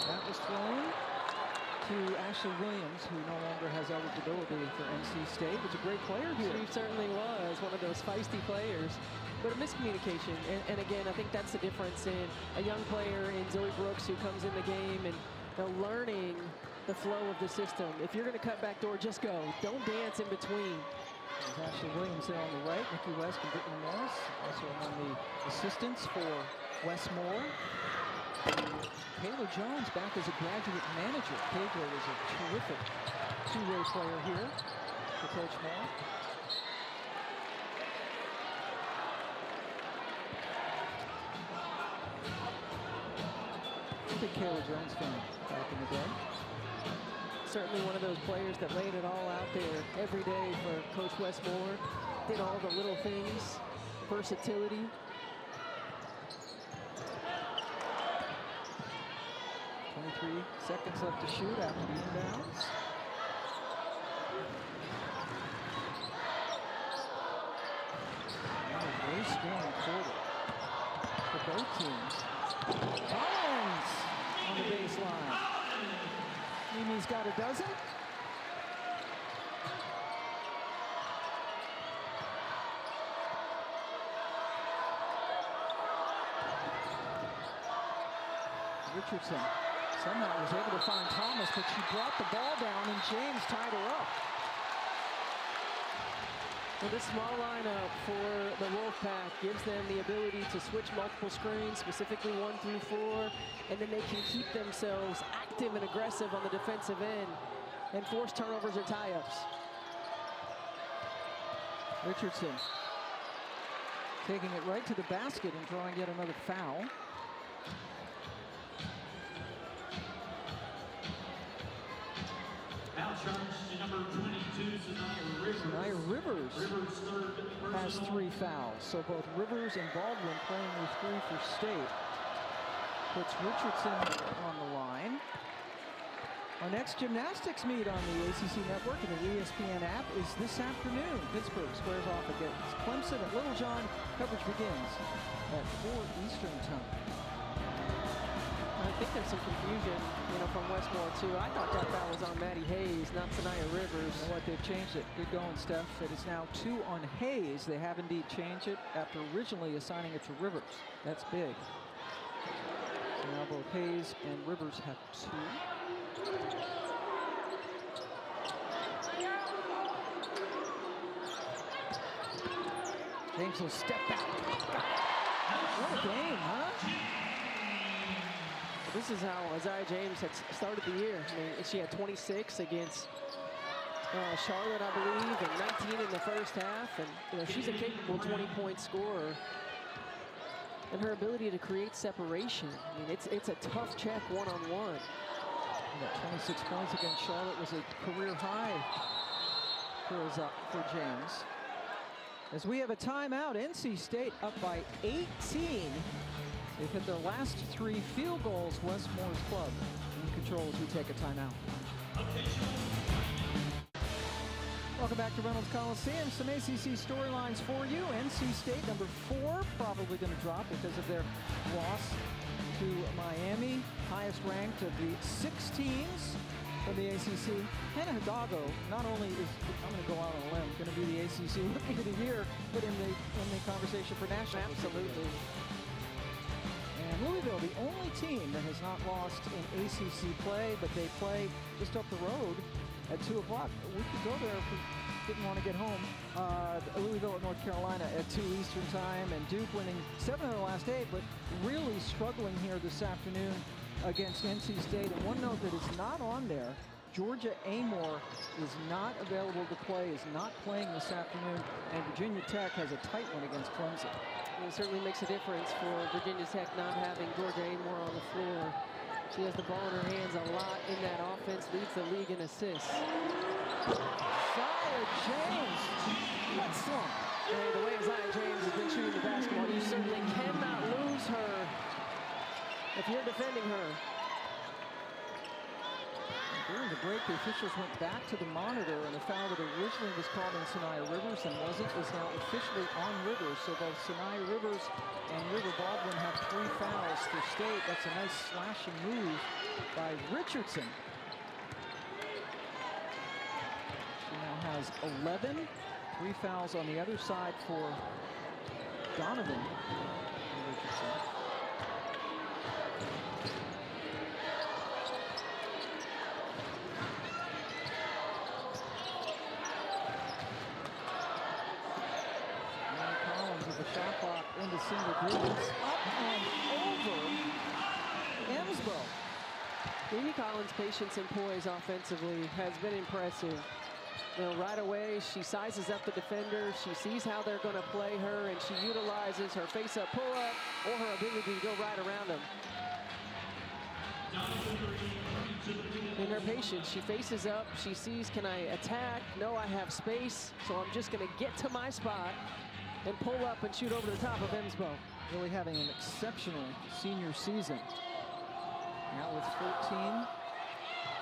That was thrown to Ashley Williams, who no longer has eligibility for NC State, but a great player here. She certainly was one of those feisty players, but a miscommunication. And again, I think that's the difference in a young player in Zoe Brooks who comes in the game and learning the flow of the system. If you're going to cut back door, just go. Don't dance in between. There's Ashley Williams there on the right, Nikki West and Brittany Morris, also among the assistants for Wes Moore. Kayla Jones back as a graduate manager. Pedro is a terrific two-way player here for Coach Moore. I'm a big Kayla Jones fan back in the day. Certainly one of those players that laid it all out there every day for Coach Wes Moore. Did all the little things, versatility. Seconds left to shoot after the inbounds. Very strong quarter for both teams. Collins on the baseline. Mimi's got a dozen. Richardson somehow was able to find Thomas, but she brought the ball down and James tied her up. Well, this small lineup for the Wolfpack gives them the ability to switch multiple screens, specifically 1 through 4, and then they can keep themselves active and aggressive on the defensive end and force turnovers or tie-ups. Richardson taking it right to the basket and drawing yet another foul. Number 22, Sanaya Rivers has 3 fouls. So both Rivers and Baldwin playing with 3 for State. Puts Richardson on the line. Our next gymnastics meet on the ACC Network and the ESPN app is this afternoon. Pittsburgh squares off against Clemson at Littlejohn. Coverage begins at 4 Eastern time. I think there's some confusion, from Westmore too. I thought that foul was on Maddie Hayes, not Sanaya Rivers. You know what? They've changed it. Good going, Steph. It is now 2 on Hayes. They have indeed changed it after originally assigning it to Rivers. That's big. So now both Hayes and Rivers have 2. James will step back. What a game, huh? This is how Isaiah James had started the year. I mean, she had 26 against Charlotte, I believe, and 19 in the first half. And she's a capable 20-point scorer. And her ability to create separation. I mean, it's a tough check one-on-one. That 26 points against Charlotte was a career high for James. As we have a timeout, NC State up by 18. They've hit their last 3 field goals, Westmore's club. In control as we take a timeout. Welcome back to Reynolds Coliseum. Some ACC storylines for you. NC State, number 4, probably going to drop because of their loss to Miami. Highest ranked of the 6 teams from the ACC. Hannah Hidalgo not only is, I'm going to go out on a limb, going to be the ACC Rookie of the Year, but in the conversation for national. Absolutely. And Louisville, the only team that has not lost in ACC play, but they play just up the road at 2 o'clock. We could go there if we didn't want to get home. Louisville at North Carolina at 2 Eastern time, and Duke winning 7 of their last 8, but really struggling here this afternoon against NC State. And one note that is not on there, Georgia Amore is not available to play, is not playing this afternoon, and Virginia Tech has a tight one against Clemson. It certainly makes a difference for Virginia Tech not having Georgia Amore on the floor. She has the ball in her hands a lot in that offense, leads the league in assists. Isaiah James, what slump? Hey, the way Isaiah James has been shooting the basketball, you certainly cannot lose her if you're defending her. During the break, the officials went back to the monitor, and the foul that originally was called on Sanaya Rivers and wasn't is now officially on Rivers. So both Sanaya Rivers and River Baldwin have 3 fouls for State. That's a nice slashing move by Richardson. She now has 11. 3 fouls on the other side for Donovan and Richardson. Shot clock into single digits. Up and over Emsbo. Amy Collins' patience and poise offensively has been impressive. You know, right away, she sizes up the defender. She sees how they're going to play her, and she utilizes her face-up pull-up or her ability to go right around them. In her patience, she faces up. She sees, can I attack? No, I have space, so I'm just going to get to my spot and pull up and shoot over the top of Emsbo. Really having an exceptional senior season. Now with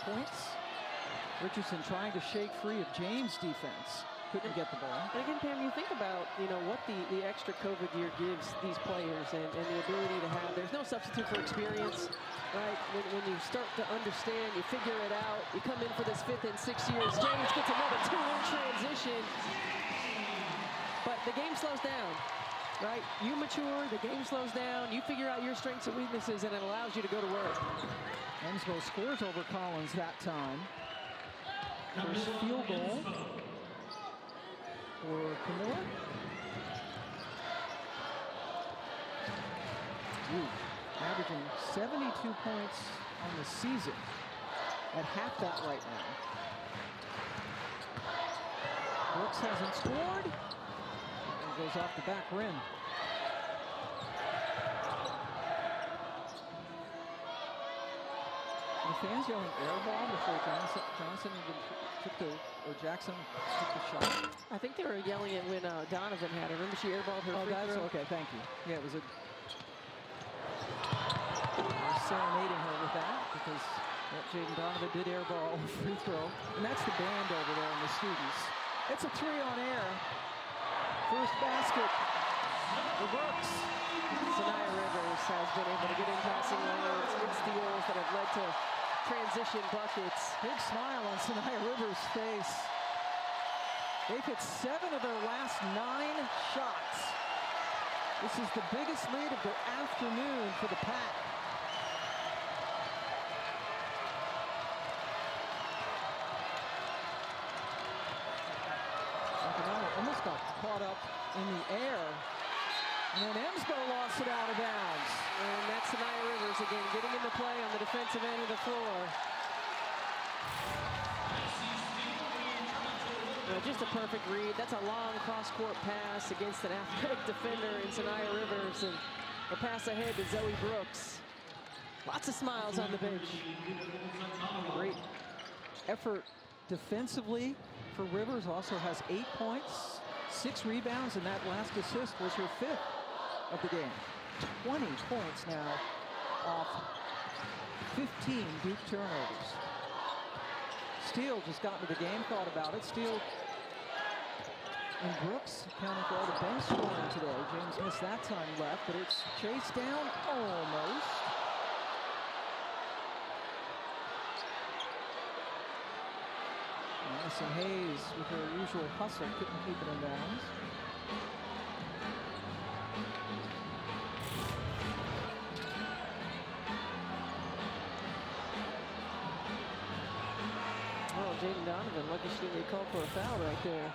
14 points. Richardson trying to shake free of James' defense. Couldn't get the ball. And again, Pam, you think about, you know, what the extra COVID year gives these players and the ability to have. There's no substitute for experience, right? When you start to understand, you figure it out. You come in for this 5th and 6th years. James gets another 2-in transition. But the game slows down, right? You mature, the game slows down. You figure out your strengths and weaknesses, and it allows you to go to work. Emsbo scores over Collins that time. First field goal for Camilla. Averaging 72 points on the season. At half that right now. Brooks hasn't scored. And goes off the back rim. The fans yelling air ball before Johnson even took the, or Jackson took the shot. I think they were yelling it when Donovan had it. Remember she airballed her free throw? Okay, thank you. Yeah, it was a... They're serenading her with that because Jaden Donovan did airball a free throw. And that's the band over there and the students. It's a 3 on air. First basket. It works. Sanaya Rivers has been able to get in passing lanes, get steals that have led to transition buckets. Big smile on Sanaya Rivers' face. They've hit 7 of their last 9 shots. This is the biggest lead of the afternoon for the Pack. Almost got caught up in the air. And then Emsbo lost it out of bounds. And that's Sanaya Rivers again, getting into play on the defensive end of the floor. Just a perfect read. That's a long cross-court pass against an athletic defender in Sanaya Rivers. And the pass ahead to Zoe Brooks. Lots of smiles on the bench. Great effort defensively for Rivers. Also has 8 points, 6 rebounds, and that last assist was her 5th of the game. 20 points now off 15 Duke turnovers. Steele just got into the game, thought about it. Steele and Brooks accounting for all the bench scoring today. James missed that time left, but it's chased down almost. Madison Hayes with her usual hustle couldn't keep it in bounds. Oh, Jaden Donovan, lucky she didn't get called for a foul right there.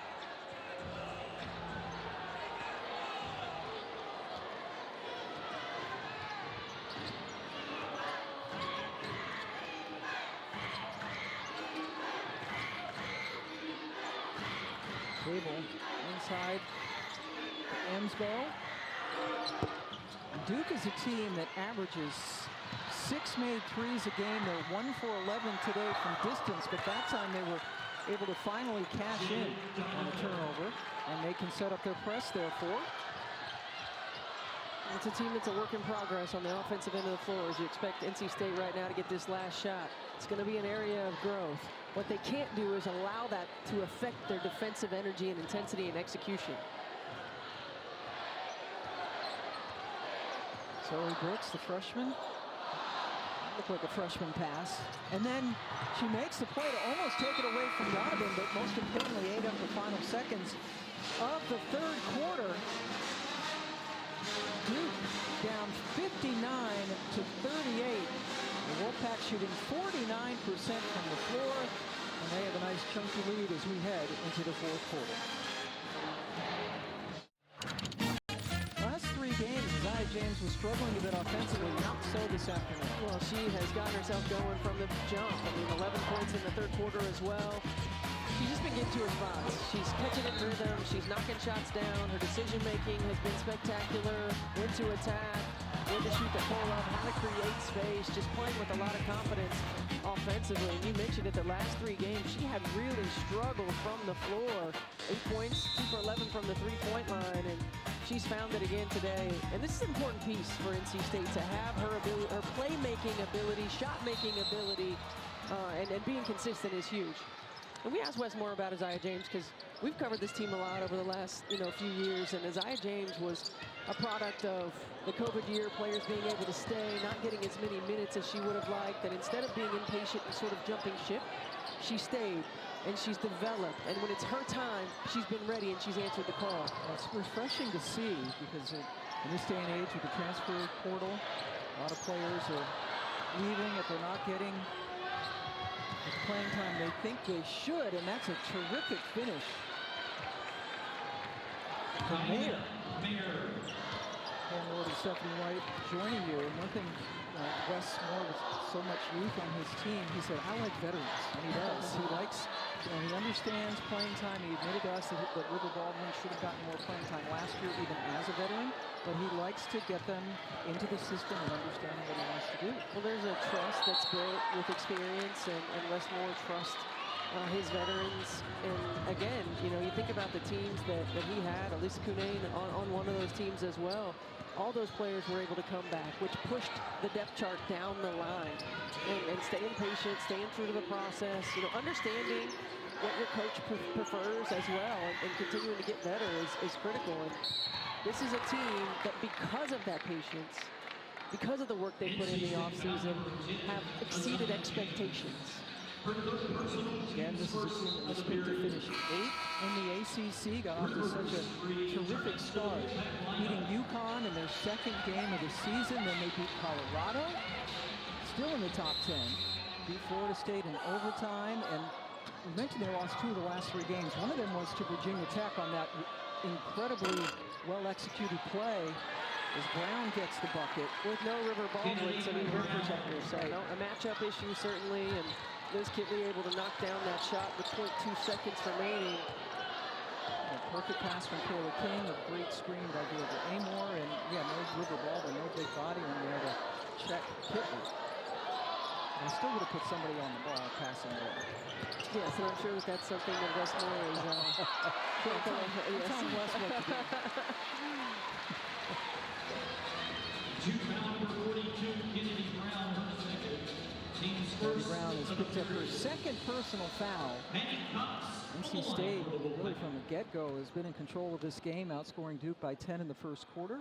Cable inside Emsbo. Duke is a team that averages 6 made threes a game. They're 1 for 11 today from distance, but that time they were able to finally cash in on a turnover, and they can set up their press, therefore. It's a team that's a work in progress on the offensive end of the floor, as you expect NC State right now to get this last shot. It's going to be an area of growth. What they can't do is allow that to affect their defensive energy and intensity and execution. Zoe Brooks, the freshman. Looked like a freshman pass. And then she makes the play to almost take it away from Donovan, but most importantly, ate up the final seconds of the third quarter. Duke down 59 to 38. The Wolfpack shooting 49% from the floor, and they have a nice chunky lead as we head into the fourth quarter. Zia James was struggling a bit offensively, not so this afternoon. Well, she has gotten herself going from the jump. I mean, 11 points in the third quarter as well. She's just been getting to her spots. She's catching it in rhythm. She's knocking shots down. Her decision-making has been spectacular. When to attack, when to shoot the pull-up, how to create space, just playing with a lot of confidence offensively. And you mentioned it, the last 3 games, she had really struggled from the floor. 8 points, 2 for 11 from the three-point line, and she's found it again today. And this is an important piece for NC State to have her ability, her playmaking ability, shot-making ability, and being consistent is huge. And we asked Wes more about Zia James because we've covered this team a lot over the last few years, and Zia James was a product of the COVID year, players being able to stay, not getting as many minutes as she would have liked, and instead of being impatient and sort of jumping ship, she stayed and she's developed, and when it's her time, she's been ready and she's answered the call. Well, it's refreshing to see because in this day and age with the transfer portal, a lot of players are leaving if they're not getting the playing time they think they should, and that's a terrific finish for Mayer. Paul Lord and Stephanie White joining you. And one thing, Wes Moore with so much youth on his team, he said, I like veterans, and he does. He likes, he understands playing time. He admitted to us that River Baldwin should have gotten more playing time last year, even as a veteran, but he likes to get them into the system and understanding what he wants to do. Well, there's a trust that's built with experience, and Wes Moore trusts his veterans. And again, you think about the teams that he had, Elisa Cunane on one of those teams as well. All those players were able to come back, which pushed the depth chart down the line. And staying patient, staying true to the process, understanding what your coach prefers as well, and continuing to get better is critical. And this is a team that, because of that patience, because of the work they put in the offseason, have exceeded expectations. Again, this is a team that was picked to finish 8th in the ACC, got off to such a terrific start, beating UConn in their second game of the season. Then they beat Colorado, still in the top 10, beat Florida State in overtime, and we mentioned they lost 2 of the last 3 games. One of them was to Virginia Tech on that incredibly well-executed play as Brown gets the bucket. With no River Baldwin, so rim protectors. So a matchup issue certainly, and Liz Kitley able to knock down that shot with 0.2 seconds remaining. A perfect pass from Taylor King, a great screen by Georgia Amor, and no River Baldwin, no big body in there to check Kitley. They still would have put somebody on the ball passing there. Yes, and I'm sure that's something that Wes Moore is telling Wes what to do. Foul number 42, Kennedy Brown, her second. Team's Kennedy first. Brown has picked up her second personal foul. NC State, really from the get-go, has been in control of this game, outscoring Duke by 10 in the first quarter.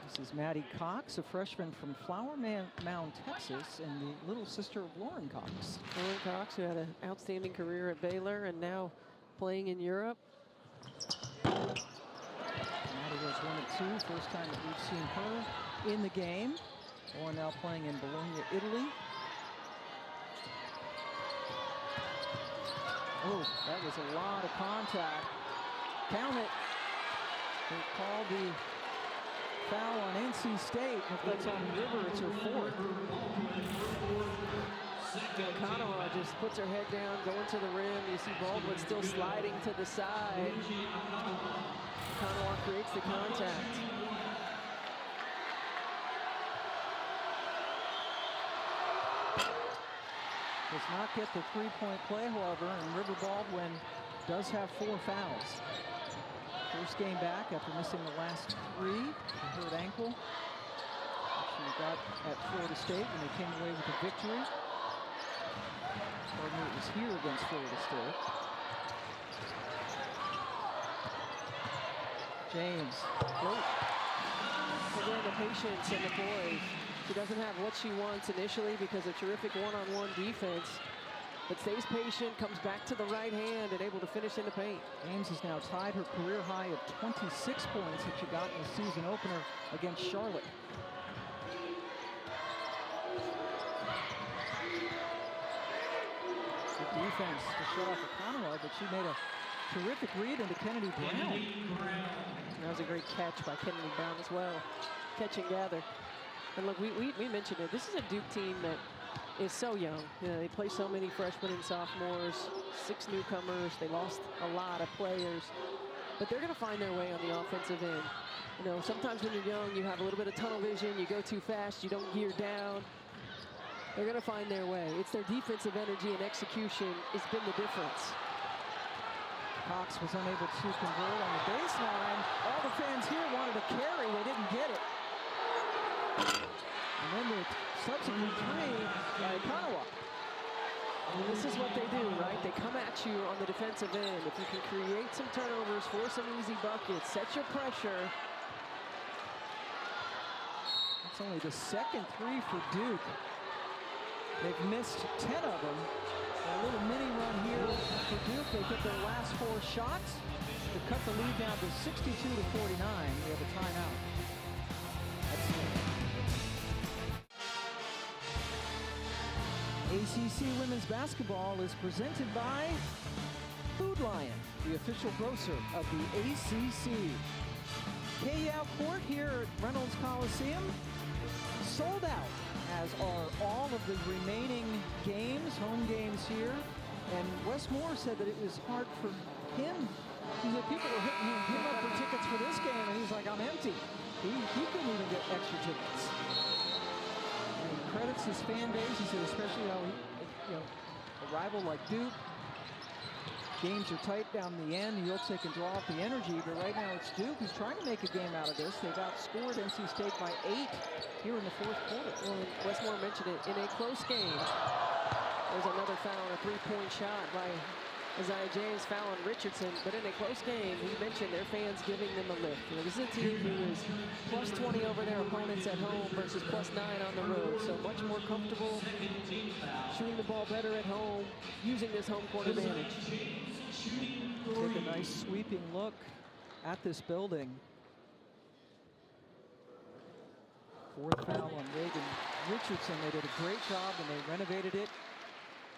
This is Maddie Cox, a freshman from Flower Mound, Texas, and the little sister of Lauren Cox. Lauren Cox, who had an outstanding career at Baylor and now playing in Europe. Maddie was 1 of 2, first time that we've seen her in the game. Lauren now playing in Bologna, Italy. Oh, that was a lot of contact. Count it. They called the foul on NC State. If that's on River, it's her 4th. Kanawa just puts her head down, going to the rim. You see Baldwin still sliding to the side. Kanawa creates the contact. Does not get the three-point play, however, and River Baldwin does have 4 fouls. First game back after missing the last 3, a hurt ankle. She got at Florida State when they came away with a victory. Pardon me, it was here against Florida State. James, great. Again, the patience in the boys. She doesn't have what she wants initially because of terrific one-on-one defense, but stays patient, comes back to the right hand, and able to finish in the paint. James has now tied her career high of 26 points that she got in the season opener against Charlotte. Good defense to shut off Economo, but she made a Terrific read into Kennedy Brown. That was a great catch by Kennedy Brown as well. Catch and gather. And look, we mentioned it. This is a Duke team that is so young. You know, they play so many freshmen and sophomores, 6 newcomers. They lost a lot of players, but they're going to find their way on the offensive end. You know, sometimes when you're young, you have a little bit of tunnel vision. You go too fast. You don't gear down. They're going to find their way. It's their defensive energy and execution has been the difference. Cox was unable to convert on the baseline. All the fans here wanted a carry. They didn't get it. And then the subsequent three by Kanawa. This is what they do, right? They come at you on the defensive end. If you can create some turnovers, force some easy buckets, set your pressure. That's only the second three for Duke. They've missed 10 of them. A little mini run here for Duke. They get their last 4 shots to cut the lead down to 62 to 49. We have a timeout. ACC Women's Basketball is presented by Food Lion, the official grocer of the ACC. K-Yow Court here at Reynolds Coliseum, sold out, as are all of the remaining games, home games here. And Wes Moore said that it was hard for him. He said people were hitting him up for tickets for this game, and he's like, I'm empty. He couldn't even get extra tickets. And he credits his fan base. He said, especially how a rival like Duke, games are tight down the end. He hopes they can draw up the energy, but right now it's Duke who's trying to make a game out of this. They've outscored NC State by 8 here in the 4th quarter. Well, Wes Moore mentioned it. In a close game, there's another foul, a 3-point shot by Isaiah James fouling Richardson. But in a close game, he mentioned their fans giving them a lift. You know, this is a team who is plus 20 over their opponents at home versus plus 9 on the road. So much more comfortable, shooting the ball better at home, using this home court advantage. Take a nice sweeping look at this building. 4th foul on Reagan Richardson. They did a great job when they renovated it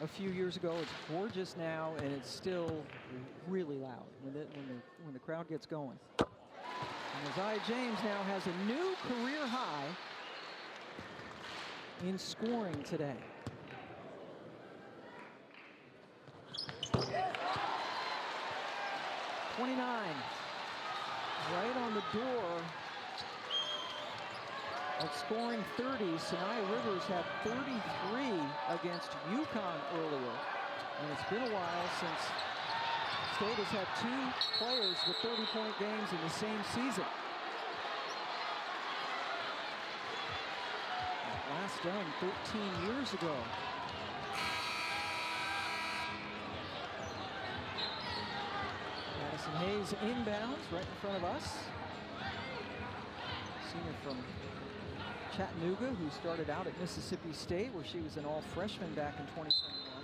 a few years ago. It's gorgeous now, and it's still really loud when the crowd gets going. And Isaiah James now has a new career high in scoring today. '29, right on the door of scoring 30. Sanaya Rivers had 33 against UConn earlier. And it's been a while since State has had 2 players with 30-point games in the same season. Last done 13 years ago. Madison Hayes inbounds right in front of us. Senior from Chattanooga, who started out at Mississippi State, where she was an all-freshman back in 2021.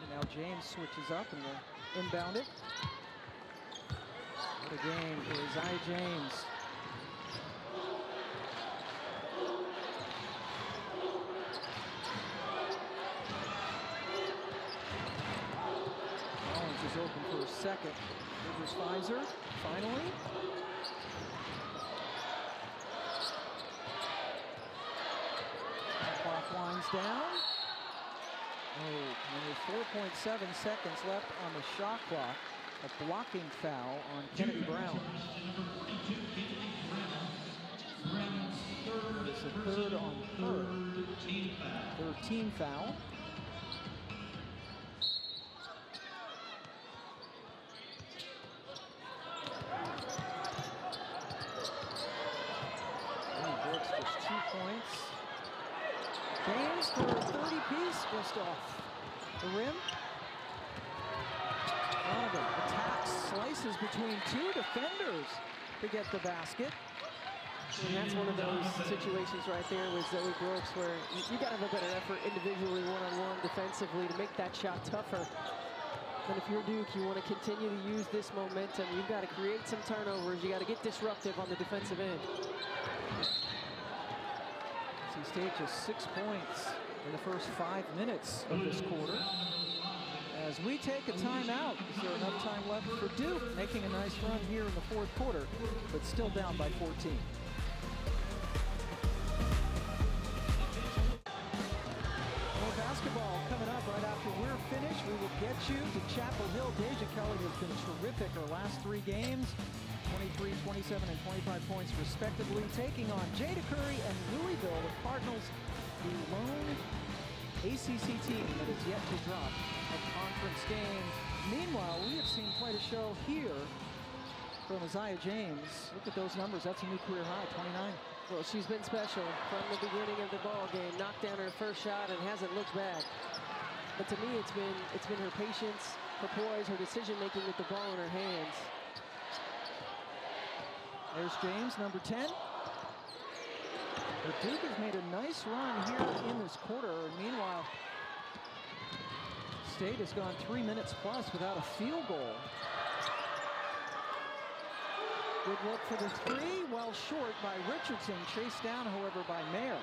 And now James switches up and will inbound it. What a game for Isaiah James. Collins is open for a second. Rivers Pfizer, finally. Clock winds down. Oh, only 4.7 seconds left on the shot clock. A blocking foul on Kennedy Brown. It's a 3rd on her. 3rd team foul. Brooks just 2 points. James for a 30-piece just off the rim. Donovan attacks, slices between 2 defenders to get the basket. And that's one of those situations right there with Zoe Brooks where you got to have a better effort individually, one-on-one, defensively to make that shot tougher. And if you're Duke, you want to continue to use this momentum. You've got to create some turnovers. You got to get disruptive on the defensive end. NC State just 6 points in the first 5 minutes of this quarter, As we take a timeout, is there enough time left for Duke? Making a nice run here in the fourth quarter, but still down by 14. More basketball coming up right after we're finished. We will get you to Chapel Hill. Deja Kelly has been terrific her last 3 games. 23, 27, and 25 points respectively, taking on Jada Curry and Louisville, the Cardinals, the lone ACC team that is yet to drop a conference game. Meanwhile, we have seen quite a show here from Isaiah James. Look at those numbers. That's a new career high, 29. Well, she's been special from the beginning of the ball game. Knocked down her first shot and hasn't looked back. But to me, it's been her patience, her poise, her decision-making with the ball in her hands. There's James, number 10. But Duke has made a nice run here in this quarter. Meanwhile, State has gone 3 minutes plus without a field goal. Good look for the 3, well short by Richardson. Chased down, however, by Mayer.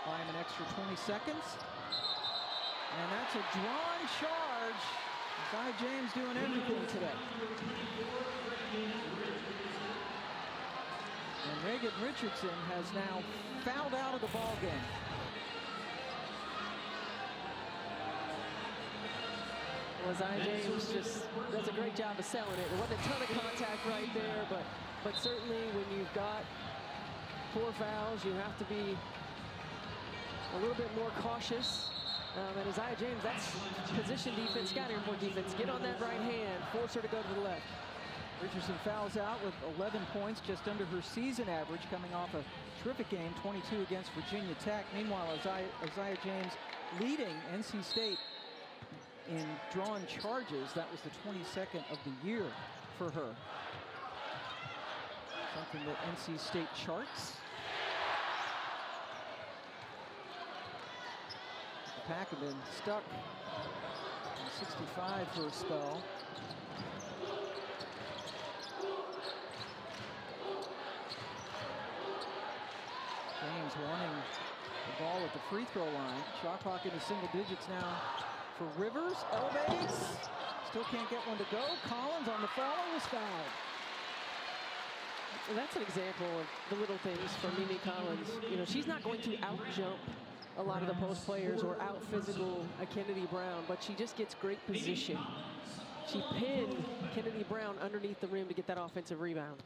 Buy him an extra 20 seconds. And that's a drawn charge. Isaiah James doing everything today. And Reagan Richardson has now fouled out of the ball game. Well, Isaiah James just does a great job of selling it. There wasn't a ton of contact right there, but certainly when you've got 4 fouls, you have to be a little bit more cautious. And Isaiah James, that's position defense, scouting report defense. Get on that right hand, force her to go to the left. Richardson fouls out with 11 points, just under her season average, coming off a terrific game, 22 against Virginia Tech. Meanwhile, Isaiah James leading NC State in drawn charges. That was the 22nd of the year for her. Something that NC State charts. The Pack have been stuck in 65 for a spell. James wanting the ball at the free throw line. Shot clock into single digits now for Rivers. Elevates. Still can't get one to go. Collins on the follow is fouled. Well, that's an example of the little things for Mimi Collins. You know, she's not going to out-jump a lot of the post players or out-physical a Kennedy Brown, but she just gets great position. She pinned Kennedy Brown underneath the rim to get that offensive rebound.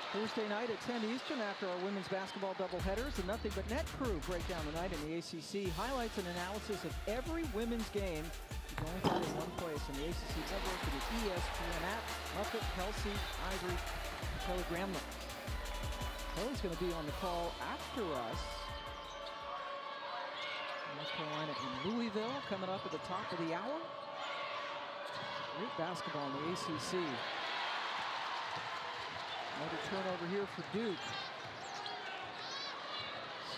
Thursday night at 10 Eastern after our women's basketball doubleheaders. The Nothing But Net crew break down the night in the ACC. Highlights and analysis of every women's game. You can only find it in one place in the ACC network. It is ESPN app. Muffet, Kelsey, Ivory, Kelly Gramlin. Kelly's going to be on the call after us. North Carolina and Louisville coming up at the top of the hour. Great basketball in the ACC. Another turnover here for Duke.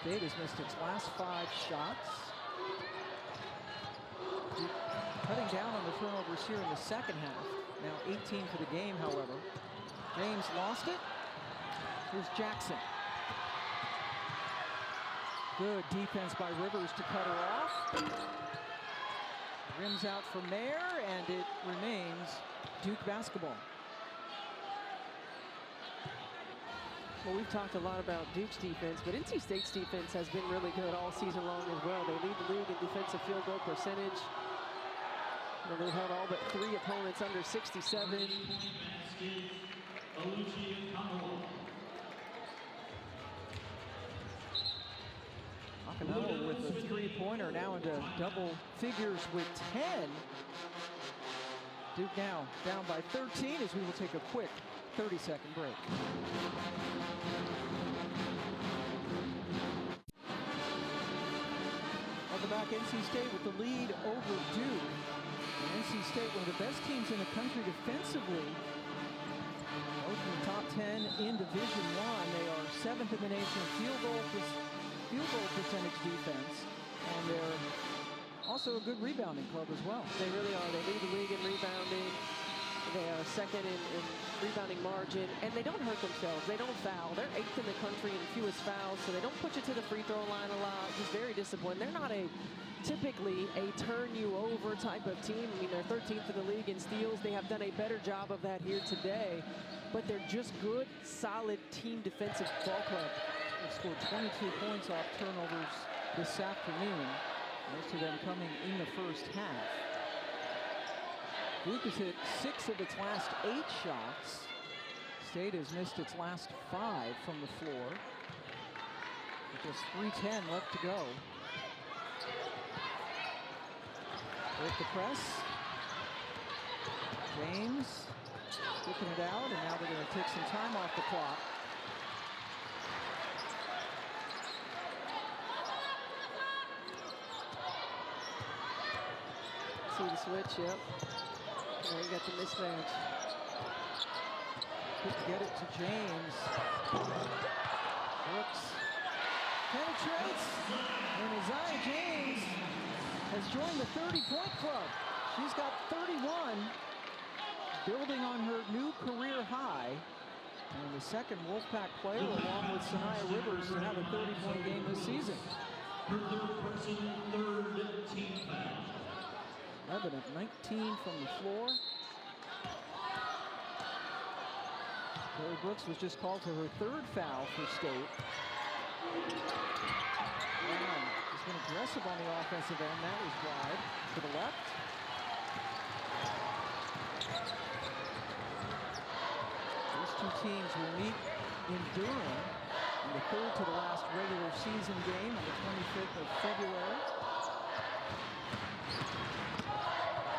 State has missed its last 5 shots. Duke cutting down on the turnovers here in the second half. Now 18 for the game, however. James lost it. Here's Jackson. Good defense by Rivers to cut her off. Rims out for Mayer, and it remains Duke basketball. Well, we've talked a lot about Duke's defense, but NC State's defense has been really good all season long as well. They lead the league in defensive field goal percentage. And they've held all but 3 opponents under 67. Akinamo with a 3-pointer now into double figures with 10. Duke now down by 13 as we will take a quick 30-second break. Welcome back. NC State with the lead over Duke. And NC State, one of the best teams in the country defensively. Both in the top 10 in Division I. They are 7th in the nation in field goal percentage defense. And they're also a good rebounding club as well. They really are. They lead the league in rebounding. They are second in rebounding margin, and they don't hurt themselves. They don't foul. They're 8th in the country in fewest fouls, so they don't put you to the free throw line a lot. Just very disciplined. They're not typically a turn-you-over type of team. I mean, they're 13th in the league in steals. They have done a better job of that here today, but they're just good, solid team defensive ball club. They scored 22 points off turnovers this afternoon, most of them coming in the first half. Duke has hit 6 of its last 8 shots. State has missed its last 5 from the floor. With just 3:10 left to go. With the press. James kicking it out, and now they're going to take some time off the clock. See the switch, yep. There you got the mismatch. Couldn't get it to James. Brooks penetrates, and Isaiah James has joined the 30-point club. She's got 31, building on her new career high. And the second Wolfpack player, along with Sanaya Rivers, to have a 30-point game this season. Her third personal, third team foul. 11 of 19 from the floor. Kelly Brooks was just called for her 3rd foul for State. Brown has been aggressive on the offensive end. That was wide to the left. These two teams will meet in Durham in the 3rd to the last regular season game on the 25th of February.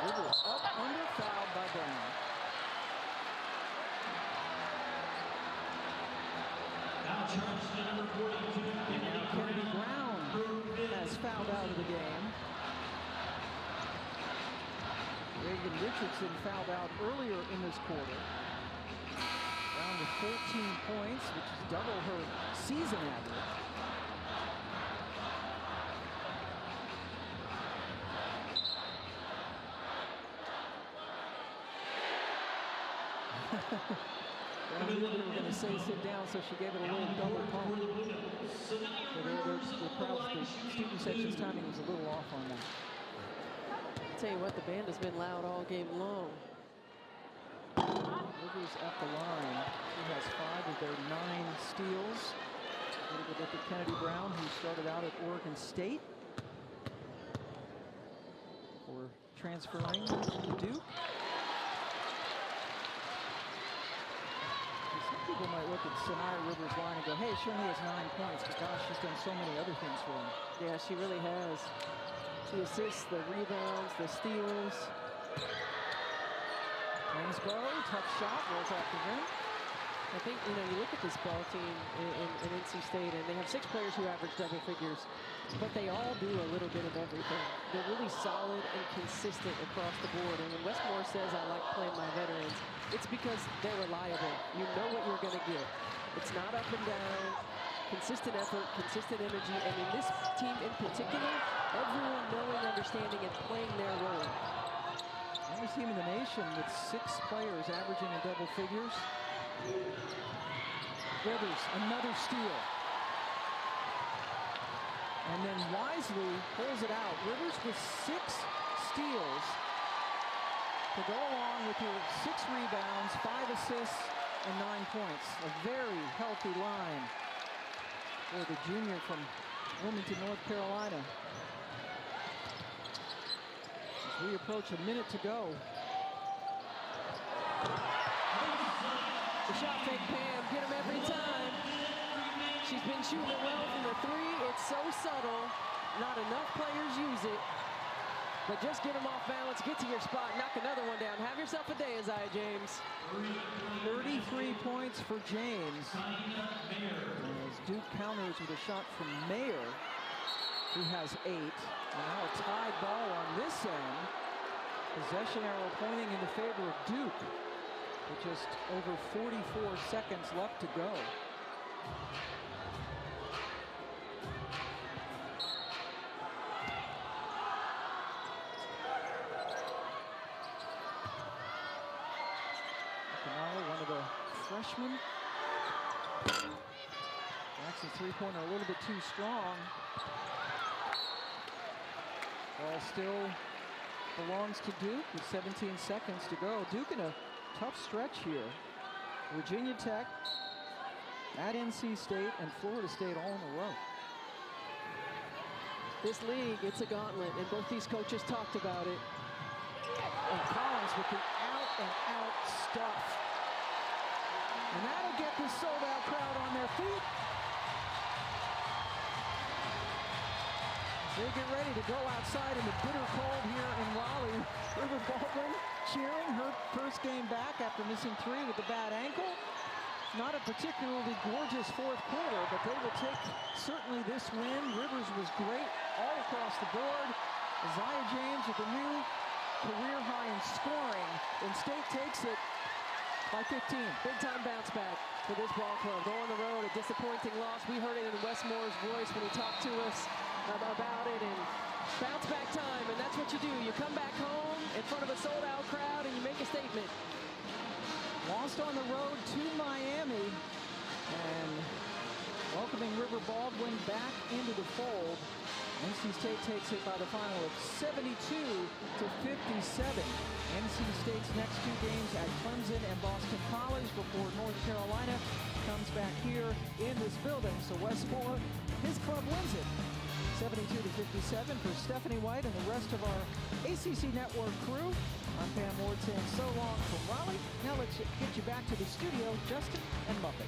Rivers up under, fouled by Brown. Now charged to number 42, And now Kennedy Brown has fouled out of the game. Reagan Richardson fouled out earlier in this quarter. Down to 14 points, which is double her season average. Well, we were going to say sit down, so she gave it a little double pump. So the student section's timing was a little off on that. I'll tell you what, the band has been loud all game long. Rivers at the line. She has 5 of their 9 steals. A little bit look at Kennedy Brown, who started out at Oregon State for transferring to Duke. People might look at Sanaya Rivers' line and go, hey, she only has 9 points, but gosh, she's done so many other things for them. Yeah, she really has. The assists, the rebounds, the steals. Winslow, tough shot, rolls off the rim. I think, you know, you look at this ball team in NC State, and they have 6 players who average double figures, but they all do a little bit of everything. They're really solid and consistent across the board. And when Westmore says, I like playing my veterans, it's because they're reliable. You know what you're going to get. It's not up and down, consistent effort, consistent energy. And in this team in particular, everyone knowing, understanding, and playing their role. Only team in the nation with 6 players averaging in double figures. Rivers, another steal. And then Wisely pulls it out. Rivers with 6 steals to go along with her 6 rebounds, 5 assists, and 9 points. A very healthy line for the junior from Wilmington, North Carolina. As we approach a minute to go. The shot fake, Pam, get him every time. She's been shooting it well from the 3. It's so subtle. Not enough players use it. But just get them off balance, get to your spot, knock another one down. Have yourself a day, Isaiah James. 33 points for James. As Duke counters with a shot from Mayer, who has 8. And now a tied ball on this end. Possession arrow pointing in the favor of Duke, with just over 44 seconds left to go. freshman. Jackson's three-pointer a little bit too strong. Ball still belongs to Duke with 17 seconds to go. Duke in a tough stretch here. Virginia Tech, at NC State, and Florida State all in a row. This league, it's a gauntlet, and both these coaches talked about it. And Collins with the out-and-out stuff. And that'll get this sold-out crowd on their feet. They get ready to go outside in the bitter cold here in Raleigh. River Baldwin cheering her first game back after missing 3 with a bad ankle. Not a particularly gorgeous fourth quarter, but they will take certainly this win. Rivers was great all across the board. Isaiah James with a new career high in scoring, and State takes it by 15. Big time bounce back for this ball club. Go on the road, a disappointing loss. We heard it in Westmore's voice when he talked to us about it, and bounce back time, and that's what you do. You come back home in front of a sold out crowd and you make a statement. Lost on the road to Miami, and welcoming River Baldwin back into the fold. NC State takes it by the final of 72 to 57. NC State's next 2 games at Clemson and Boston College before North Carolina comes back here in this building. So Westmore, his club wins it. 72 to 57 for Stephanie White and the rest of our ACC Network crew. I'm Pam Ward saying so long from Raleigh. Now let's get you back to the studio, Justin and Muppet.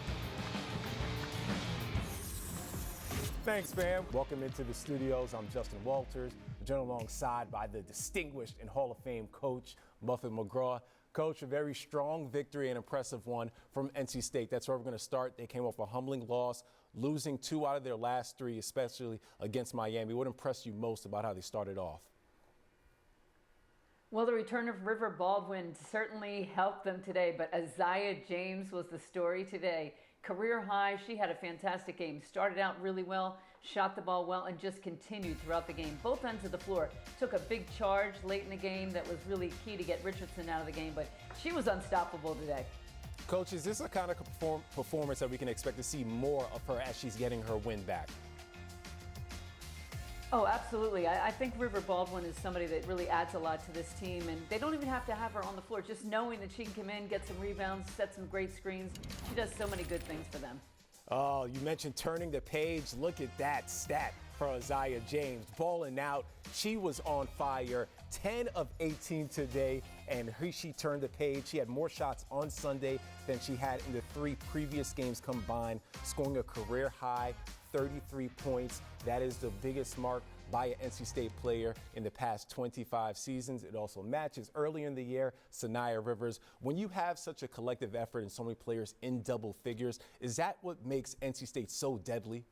Thanks, Pam. Welcome into the studios. I'm Justin Walters, joined alongside by the distinguished and Hall of Fame coach, Muffet McGraw. Coach, a very strong victory, an impressive one from NC State. That's where we're going to start. They came off a humbling loss, losing 2 out of their last 3, especially against Miami. What impressed you most about how they started off? Well, the return of River Baldwin certainly helped them today, but Isaiah James was the story today. Career high, she had a fantastic game. Started out really well, shot the ball well, and just continued throughout the game. Both ends of the floor. Took a big charge late in the game that was really key to get Richardson out of the game, but she was unstoppable today. Coach, is this a kind of performance that we can expect to see more of her as she's getting her win back? Oh, absolutely. I think River Baldwin is somebody that really adds a lot to this team, and they don't even have to have her on the floor. Just knowing that she can come in, get some rebounds, set some great screens. She does so many good things for them. Oh, you mentioned turning the page. Look at that stat for Isaiah James. Balling out. She was on fire. 10 of 18 today, and she turned the page. She had more shots on Sunday than she had in the 3 previous games combined, scoring a career high 33 points. That is the biggest mark by an NC State player in the past 25 seasons. It also matches earlier in the year, Sanaya Rivers. When you have such a collective effort and so many players in double figures, is that what makes NC State so deadly?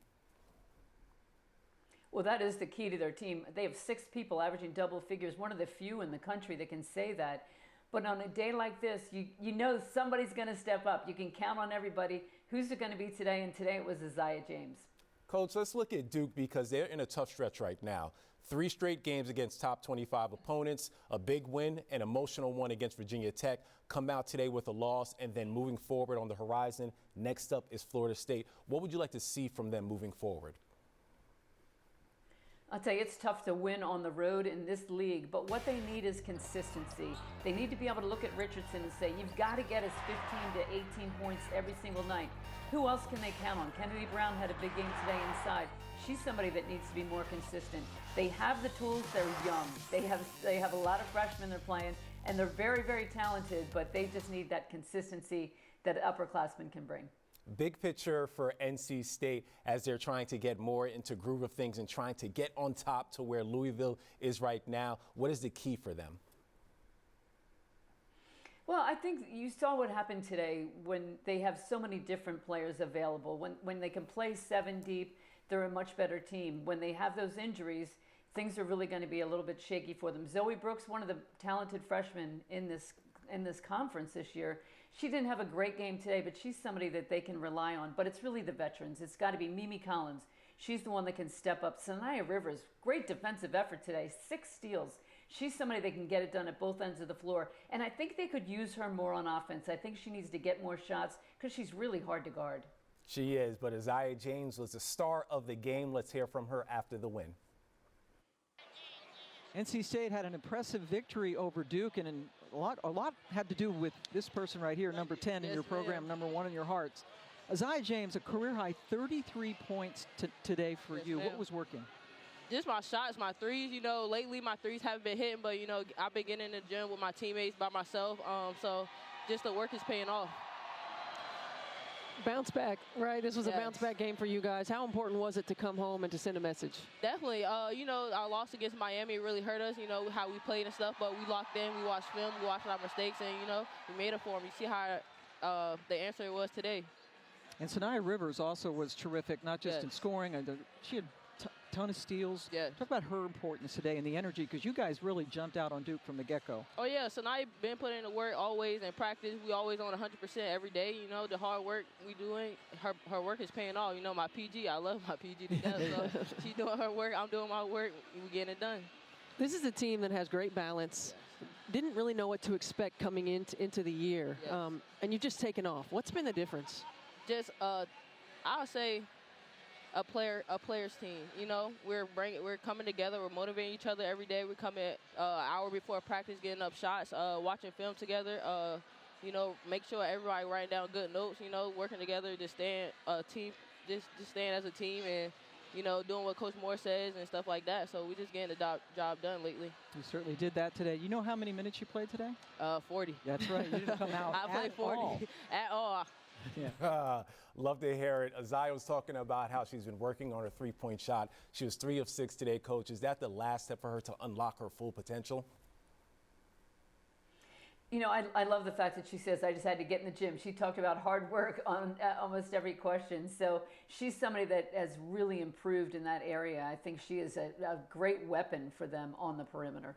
Well, that is the key to their team. They have 6 people averaging double figures, one of the few in the country that can say that. But on a day like this, you know somebody's going to step up. You can count on everybody. Who's it going to be today? And today it was Isaiah James. Coach, let's look at Duke because they're in a tough stretch right now. 3 straight games against top 25 opponents, a big win, an emotional one against Virginia Tech. Come out today with a loss, and then moving forward on the horizon, next up is Florida State. What would you like to see from them moving forward? I'll tell you, it's tough to win on the road in this league, but what they need is consistency. They need to be able to look at Richardson and say, you've got to get us 15 to 18 points every single night. Who else can they count on? Kennedy Brown had a big game today inside. She's somebody that needs to be more consistent. They have the tools. They're young. They have a lot of freshmen they're playing, and they're very, very talented, but they just need that consistency that upperclassmen can bring. Big picture for NC State as they're trying to get more into groove of things and trying to get on top to where Louisville is right now. What is the key for them? Well, I think you saw what happened today when they have so many different players available. When they can play 7 deep, they're a much better team. When they have those injuries, things are really going to be a little bit shaky for them. Zoe Brooks, one of the talented freshmen in this conference this year, she didn't have a great game today, but she's somebody that they can rely on. But it's really the veterans. It's got to be Mimi Collins. She's the one that can step up. Sanaya Rivers, great defensive effort today, 6 steals. She's somebody that can get it done at both ends of the floor. And I think they could use her more on offense. I think she needs to get more shots because she's really hard to guard. She is, but Isaiah James was the star of the game. Let's hear from her after the win. NC State had an impressive victory over Duke, and a lot had to do with this person right here, number 10 in your program, number 1 in your hearts. Isaiah James, a career-high 33 points today for you. What was working? Just my shots, my threes. You know, lately my threes haven't been hitting, but, you know, I've been getting in the gym with my teammates by myself. So just the work is paying off. Bounce back, right? This was a bounce back game for you guys. How important was it to come home and to send a message? Definitely. You know, our loss against Miami really hurt us, you know, how we played and stuff, but we locked in, we watched film, we watched our mistakes, and, you know, we made it for them. You see how the answer was today. And Sanaya Rivers also was terrific, not just in scoring. She had a ton of steals. Talk about her importance today and the energy, because you guys really jumped out on Duke from the get-go. Oh, yeah. Sanaya been putting in the work always in practice. We always on 100% every day. You know, the hard work we doing, her work is paying off. You know, my PG, I love my PG to death. So she's doing her work, I'm doing my work, we getting it done. This is a team that has great balance. Didn't really know what to expect coming into the year. And you've just taken off. What's been the difference? Just, I'll say, a player's team. You know, we're coming together. We're motivating each other every day. We come at an hour before practice, getting up shots, watching film together. You know, make sure everybody writing down good notes. You know, working together, just staying team, just staying as a team, and you know, doing what Coach Moore says and stuff like that. So we just getting the job done lately. You certainly did that today. You know how many minutes you played today? 40. That's right. You didn't come out. I played 40 at all. Love to hear it. Isaiah was talking about how she's been working on her three-point shot. She was 3 of 6 today, Coach. Is that the last step for her to unlock her full potential? You know, I love the fact that she says, I just had to get in the gym. She talked about hard work on almost every question. So she's somebody that has really improved in that area. I think she is a great weapon for them on the perimeter.